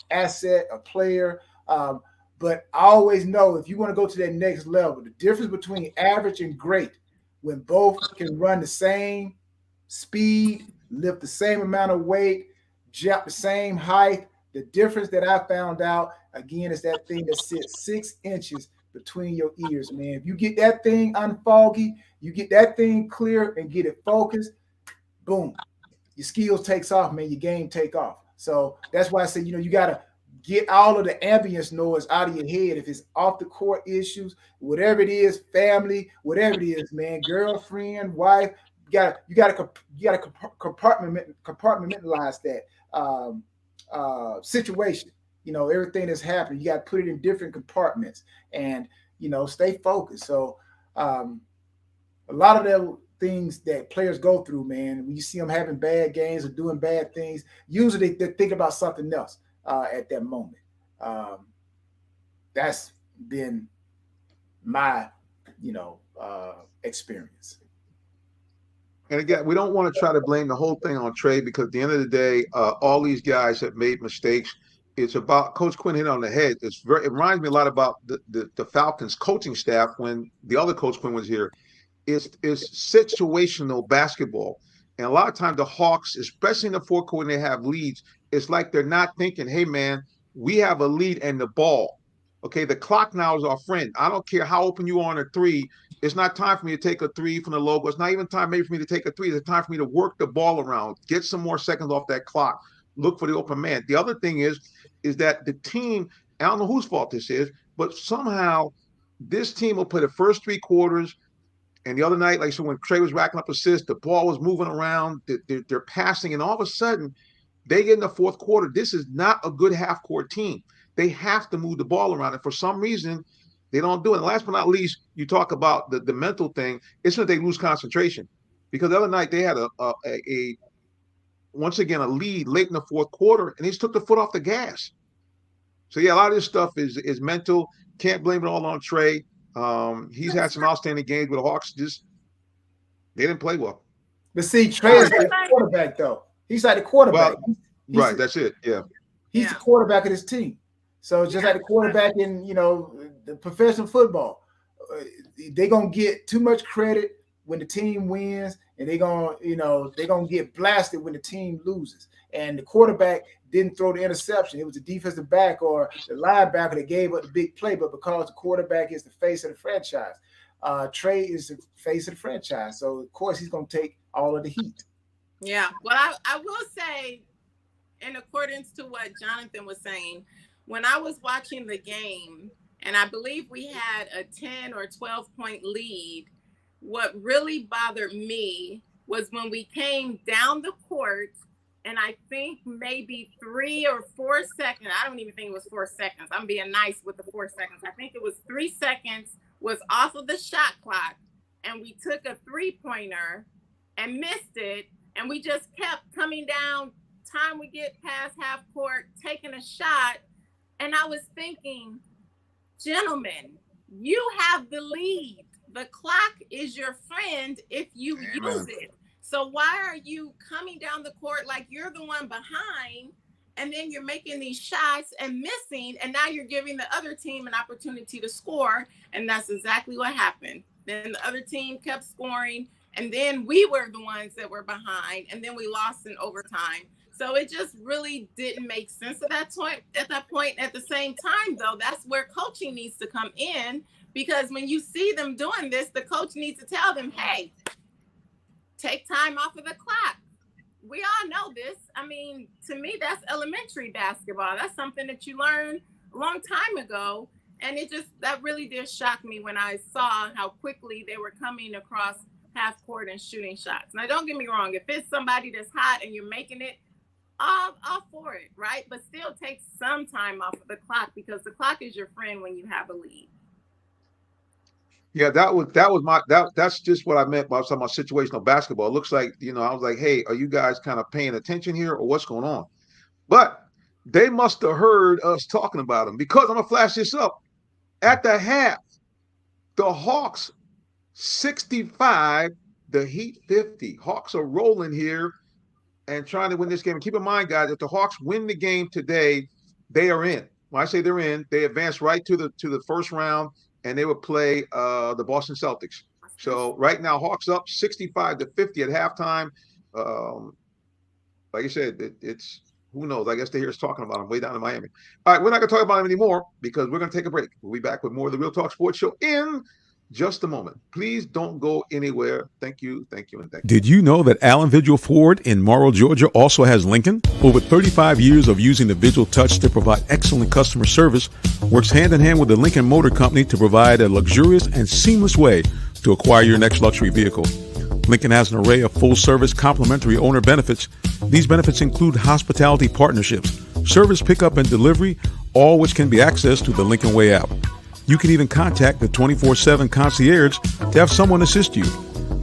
asset, a player. But I always know if you want to go to that next level, the difference between average and great, when both can run the same speed, lift the same amount of weight, jump the same height, the difference that I found out, again, is that thing that sits 6 inches between your ears, man. If you get that thing unfoggy, you get that thing clear and get it focused, boom, your skills takes off, man, your game take off. So that's why I say, you got to get all of the ambience noise out of your head. If it's off the court issues, whatever it is, family, whatever it is, man, girlfriend, wife, you got to compartmentalize that situation. Everything that's happening, you got to put it in different compartments and stay focused. So a lot of the things that players go through, man, when you see them having bad games or doing bad things, usually they think about something else at that moment. That's been my experience.
And again, we don't want to try to blame the whole thing on Trae, because at the end of the day, all these guys have made mistakes. It's about Coach Quinn hit on the head. It reminds me a lot about the Falcons coaching staff when the other Coach Quinn was here. It's situational basketball. And a lot of times the Hawks, especially in the fourth quarter when they have leads, it's like they're not thinking, hey, man, we have a lead and the ball. Okay, the clock now is our friend. I don't care how open you are on a three. It's not time for me to take a three from the logo. It's not even time maybe for me to take a three. It's time for me to work the ball around, get some more seconds off that clock, look for the open man. The other thing is that the team, I don't know whose fault this is, but somehow this team will play the first 3 quarters. And the other night, like so when Trae was racking up assists, the ball was moving around, they're passing, and all of a sudden they get in the fourth quarter. This is not a good half-court team. They have to move the ball around, and for some reason, they don't do it. And last but not least, you talk about the mental thing. It's when they lose concentration, because the other night they had once again a lead late in the fourth quarter, and they just took the foot off the gas. So yeah, a lot of this stuff is mental. Can't blame it all on Trae. He's had some outstanding games with the Hawks. Just they didn't play well.
But see, Trae is the quarterback, though. He's like the quarterback.
Well, right, that's it. Yeah,
he's the quarterback of this team. So just like the quarterback in the professional football, they're gonna get too much credit when the team wins, and they're gonna get blasted when the team loses. And the quarterback didn't throw the interception; it was the defensive back or the linebacker that gave up the big play. But because the quarterback is the face of the franchise, Trae is the face of the franchise, so of course he's gonna take all of the heat.
Yeah, well, I will say, in accordance to what Jonathan was saying, when I was watching the game, and I believe we had a 10 or 12-point lead, what really bothered me was when we came down the court, and I think maybe 3 or 4 seconds, I don't even think it was 4 seconds. I'm being nice with the 4 seconds. I think it was 3 seconds was off of the shot clock, and we took a 3-pointer and missed it, and we just kept coming down. Time we get past half court, taking a shot. And I was thinking, gentlemen, you have the lead. The clock is your friend if you use it. So why are you coming down the court like you're the one behind, and then you're making these shots and missing, and now you're giving the other team an opportunity to score? And that's exactly what happened. Then the other team kept scoring, and then we were the ones that were behind, and then we lost in overtime. So it just really didn't make sense at that point. At the same time, though, that's where coaching needs to come in, because when you see them doing this, the coach needs to tell them, hey, take time off of the clock. We all know this. I mean, to me, that's elementary basketball. That's something that you learned a long time ago. And that really did shock me when I saw how quickly they were coming across half court and shooting shots. Now, don't get me wrong. If it's somebody that's hot and you're making it, all for it, right? But still take some time off of the clock, because the clock is your friend when you have a lead.
Yeah, that's just what I meant by talking about situational basketball. It looks like, I was like, hey, are you guys kind of paying attention here, or what's going on? But they must have heard us talking about them, because I'm gonna flash this up. At the half, the Hawks 65, the Heat 50. Hawks are rolling here and trying to win this game. And keep in mind, guys, if the Hawks win the game today, they are in. When I say they're in, they advance right to the first round, and they would play the Boston Celtics. So right now, Hawks up 65-50 at halftime. Like I said, it's who knows? I guess they hear us talking about them way down in Miami. All right, we're not going to talk about them anymore, because we're going to take a break. We'll be back with more of the Real Talk Sports Show in just a moment. Please don't go anywhere. Thank you, and thank you.
Did you know that Allen Vigil Ford in Morrow, Georgia also has Lincoln? Over 35 years of using the Vigil Touch to provide excellent customer service, works hand in hand with the Lincoln Motor Company to provide a luxurious and seamless way to acquire your next luxury vehicle. Lincoln has an array of full-service complimentary owner benefits. These benefits include hospitality partnerships, service pickup and delivery, all which can be accessed through the Lincoln Way app. You can even contact the 24/7 concierge to have someone assist you.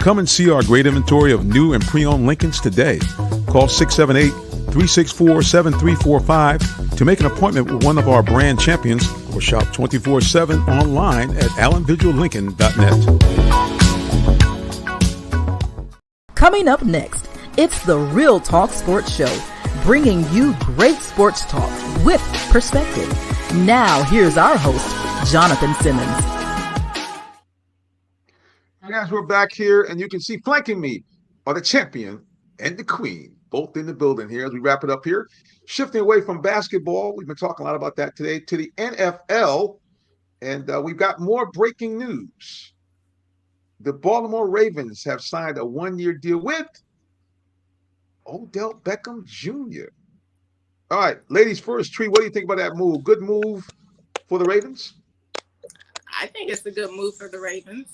Come and see our great inventory of new and pre-owned Lincolns today. Call 678-364-7345 to make an appointment with one of our brand champions, or shop 24/7 online at allenvigillincoln.net.
Coming up next, it's the Real Talk Sports Show, bringing you great sports talk with perspective. Now, here's our host, Jonathan Simmons.
Guys, we're back here, and you can see flanking me are the champion and the queen, both in the building here as we wrap it up here. Shifting away from basketball, we've been talking a lot about that today, to the NFL, and we've got more breaking news. The Baltimore Ravens have signed a one-year deal with Odell Beckham Jr. All right, ladies first. Tree, what do you think about that move? Good move for the Ravens?
I think it's a good move for the Ravens.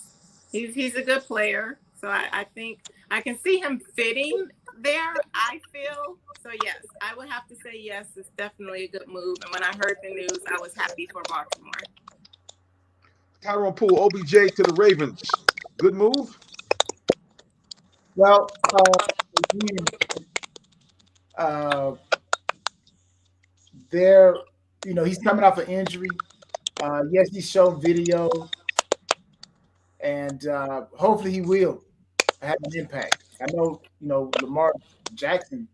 He's a good player, so I think I can see him fitting there, I feel. So, yes, I would have to say yes, it's definitely a good move. And when I heard the news, I was happy for Baltimore.
Tyrone Poole, OBJ to the Ravens. Good move?
Well, he's coming off an injury. Yes, he showed video, and hopefully he will have an impact. I know, Lamar Jackson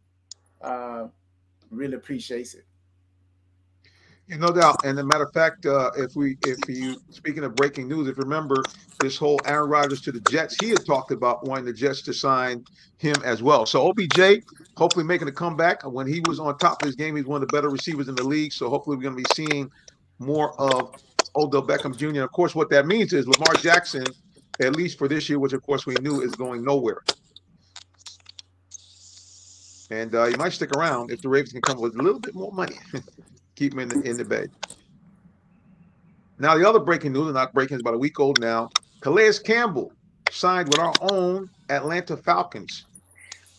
really appreciates it.
No doubt. And as a matter of fact, if you speaking of breaking news, if you remember this whole Aaron Rodgers to the Jets, he had talked about wanting the Jets to sign him as well. So OBJ hopefully making a comeback. When he was on top of his game, he's one of the better receivers in the league. So hopefully we're going to be seeing more of Odell Beckham Jr. And of course, what that means is Lamar Jackson, at least for this year, which of course we knew is going nowhere. And he might stick around if the Ravens can come with a little bit more money. Keep him in the bed. Now, the other breaking news, not breaking, is about a week old now. Calais Campbell signed with our own Atlanta Falcons.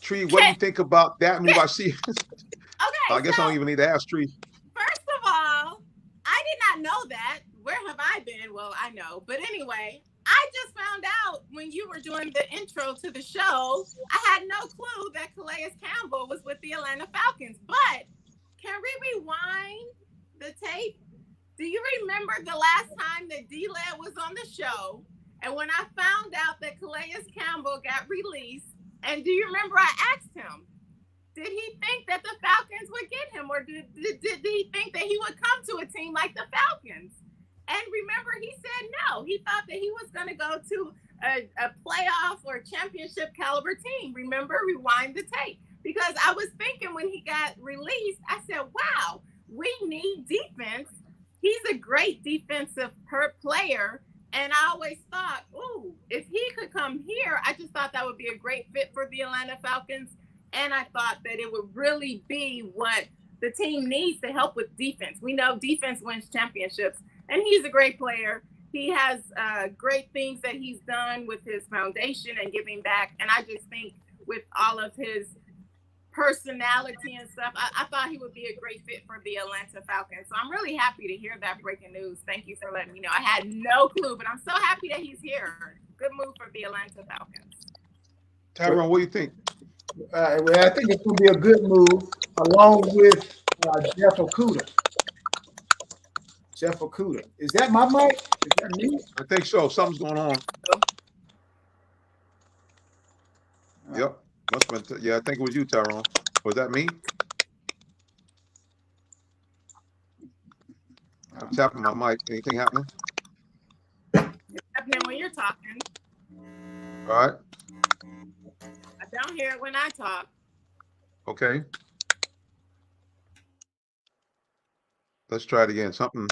Tree, what do you think about that move? I see.
Okay.
I guess I don't even need to ask Tree.
First of all, I did not know that. Where have I been? Well, I know. But anyway, I just found out when you were doing the intro to the show, I had no clue that Calais Campbell was with the Atlanta Falcons. But can we rewind the tape? Do you remember the last time that D-Led was on the show? And when I found out that Calais Campbell got released, and do you remember I asked him, did he think that the Falcons would get him? Or did he think that he would come to a team like the Falcons? And remember, he said no. He thought that he was going to go to a playoff or championship caliber team. Remember, rewind the tape. because I was thinking when he got released, I said, wow, we need defense. He's a great defensive player. And I always thought, ooh, if he could come here, I just thought that would be a great fit for the Atlanta Falcons. And I thought that it would really be what the team needs to help with defense. We know defense wins championships, and he's a great player. He has great things that he's done with his foundation and giving back. And I just think with all of his personality and stuff, I thought he would be a great fit for the Atlanta Falcons. So I'm really happy to hear that breaking news. Thank you for letting me know. I had no clue, but I'm so happy that he's here. Good move for the Atlanta Falcons.
Tyrone, what do you think?
Well, I think it's going to be a good move along with Jeff Okudah. Jeff Okudah. Is that my mic? Is that me?
I think so. Something's going on. Yep. Must have been I think it was you, Tyrone. Was that me? I'm tapping my mic. Anything happening?
It's happening when you're talking.
All right.
I don't hear it when I talk.
Okay. Let's try it again. Something.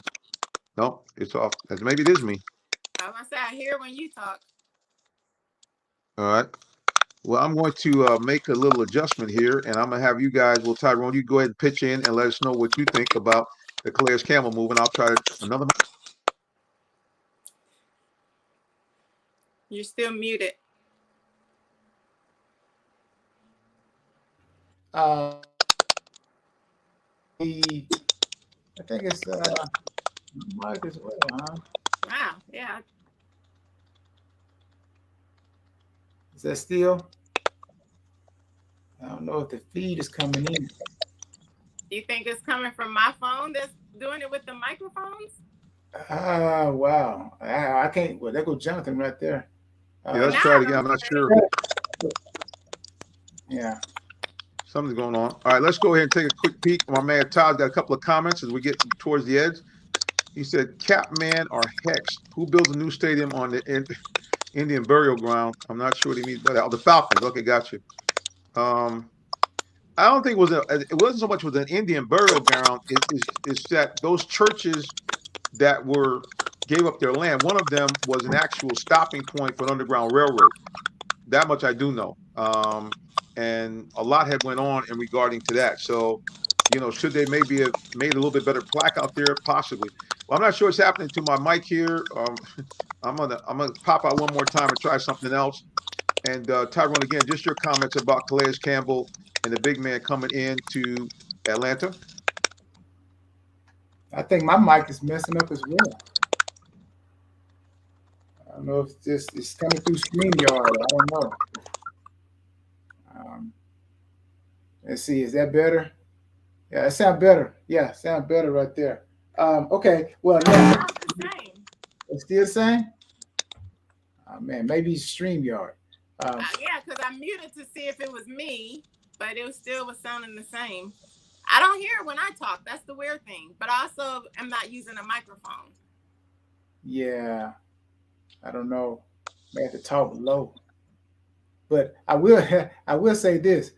Nope, it's off. Maybe it is me.
I was gonna say I hear when you talk.
All right. Well, I'm going to make a little adjustment here, and I'm going to have you guys, well, Tyrone, you go ahead and pitch in and let us know what you think about the Calais Campbell move, and I'll try another.
You're still muted.
I think it's mic as well, huh?
Wow, yeah.
Is that still? I don't know if the feed is coming in.
Do you think it's coming from my phone that's doing it with the microphones?
Wow. I can't. Well, there goes Jonathan right there.
Yeah, let's try it again. I'm not sure.
Yeah.
Something's going on. All right, let's go ahead and take a quick peek. My man Todd's got a couple of comments as we get towards the edge. He said, Capman or Hex, who builds a new stadium on the Indian burial ground? I'm not sure what he means by that. Oh, the Falcons. Okay, got you. I don't think it wasn't so much with an Indian burial ground. It's that those churches that gave up their land, one of them was an actual stopping point for an Underground Railroad. That much I do know. And a lot had went on in regarding to that. So, should they maybe have made a little bit better plaque out there? Possibly. Well, I'm not sure what's happening to my mic here. I'm gonna pop out one more time and try something else. And Tyrone, again, just your comments about Calais Campbell and the big man coming into Atlanta.
I think my mic is messing up as well. I don't know if it's coming through StreamYard. I don't know. Let's see. Is that better? Yeah, it sounds better. Yeah, sound better right there. Okay. Well, now it's still the same. Oh, man, maybe it's StreamYard.
Yeah, because I muted to see if it was me, but it still was sounding the same. I don't hear it when I talk. That's the weird thing. But also, I'm not using a microphone.
Yeah, I don't know. May have to talk low. But I will say this.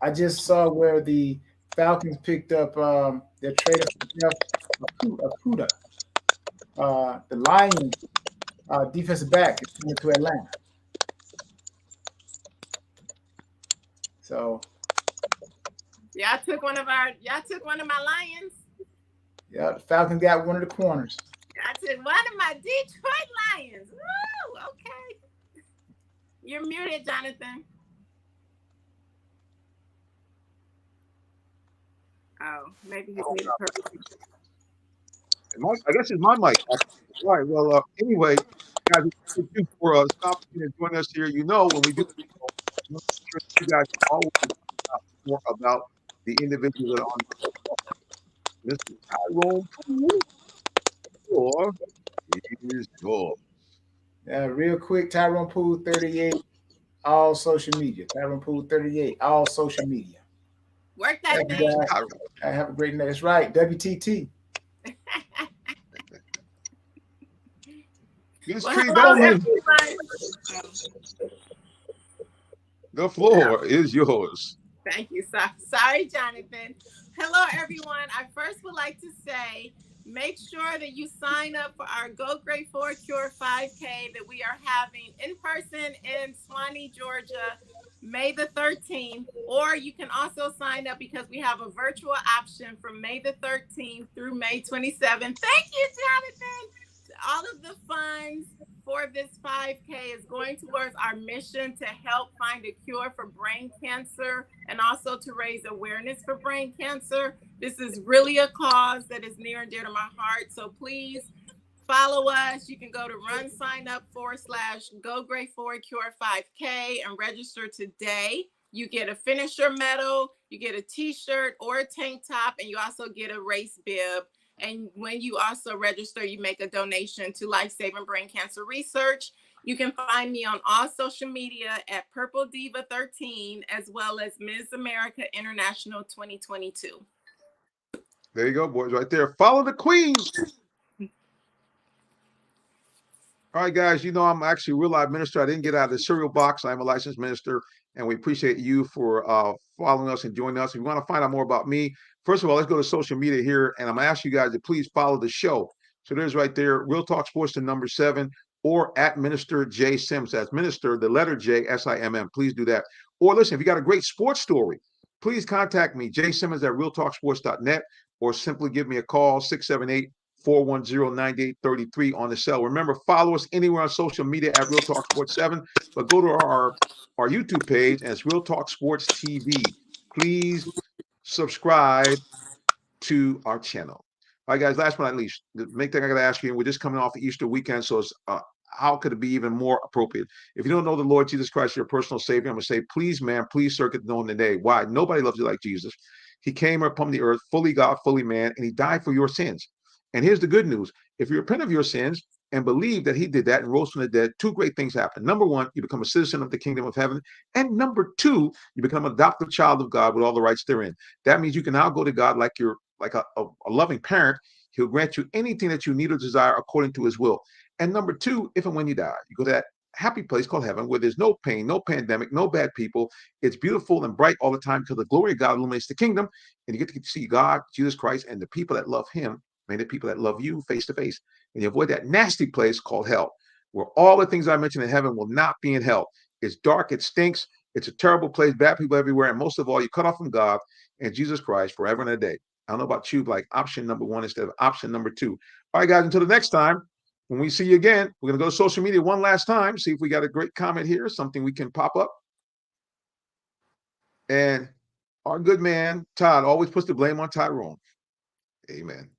I just saw where the Falcons picked up their trade of Okudah. The Lions defensive back is coming to Atlanta. So
y'all took one of my Lions.
Yeah, the Falcons got one of the corners.
I took one of my Detroit Lions. Woo, okay. You're muted, Jonathan. Oh, maybe he's muted perfectly.
I guess it's my mic. All right. Well, anyway, guys, thank you for stopping and joining us here. When we do, you guys always talk more about the individuals that are on Mr. Tyrone Poole. Here's yours.
Real quick, Tyrone Poole 38, all social media. Tyrone Poole 38, all social media.
Work that thing.
I have a great night. That's right, WTT.
Go The floor is yours.
Thank you. Sorry, Jonathan. Hello, everyone. I first would like to say, make sure that you sign up for our Go Grade 4 Cure 5K that we are having in person in Swanee, Georgia, May the 13th. Or you can also sign up because we have a virtual option from May the 13th through May 27th. Thank you, Jonathan. All of the funds for this 5K is going towards our mission to help find a cure for brain cancer and also to raise awareness for brain cancer. This is really a cause that is near and dear to my heart. So please follow us. You can go to runsignup.com/Go Grade 4 Cure 5K and register today. You get a finisher medal, you get a t-shirt or a tank top, and you also get a race bib. And when you also register, you make a donation to Life Saving Brain Cancer Research. You can find me on all social media at Purple Diva 13, as well as Ms. America International 2022.
There you go, boys, right there. Follow the queen. All right, guys, you know I'm actually a real life minister. I didn't get out of the cereal box. I'm a licensed minister, and we appreciate you for following us and joining us. If you want to find out more about me, first of all, let's go to social media here, and I'm going to ask you guys to please follow the show. So there's right there, Real Talk Sports, the number 7, or at Minister J Sims. That's Minister, the letter J, S-I-M-M. Please do that. Or listen, if you got a great sports story, please contact me, jsimmons@realtalksports.net, or simply give me a call, 678-410-9833 on the cell. Remember, follow us anywhere on social media at Real Talk Sports 7, but go to our YouTube page, and it's Real Talk Sports TV. Please subscribe to our channel. All right, guys, last but not least, the main thing I got to ask you, and we're just coming off the Easter weekend, so it's, how could it be even more appropriate? If you don't know the Lord Jesus Christ, your personal Savior, I'm going to say, please, man, please circuit known today. Why? Nobody loves you like Jesus. He came upon the earth, fully God, fully man, and he died for your sins. And here's the good news. If you repent of your sins and believe that he did that and rose from the dead, 2 great things happen. Number 1, you become a citizen of the kingdom of heaven. And number 2, you become an adopted child of God with all the rights therein. That means you can now go to God like you're like a loving parent. He'll grant you anything that you need or desire according to his will. And number 2, if and when you die, you go to that happy place called heaven where there's no pain, no pandemic, no bad people. It's beautiful and bright all the time because the glory of God illuminates the kingdom. And you get to see God, Jesus Christ, and the people that love him, the people that love you face to face. And you avoid that nasty place called hell, where all the things I mentioned in heaven will not be in hell. It's dark, it stinks, it's a terrible place, bad people everywhere, and most of all, you cut off from God and Jesus Christ forever and a day. I don't know about you, but like option number 1 instead of option number 2. All right, guys, until the next time, when we see you again, we're going to go to social media one last time, see if we got a great comment here, something we can pop up. And our good man, Todd, always puts the blame on Tyrone. Amen.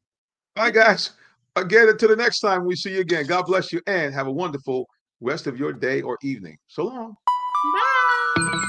All right, guys, again, until the next time we see you again, God bless you and have a wonderful rest of your day or evening. So long.
Bye.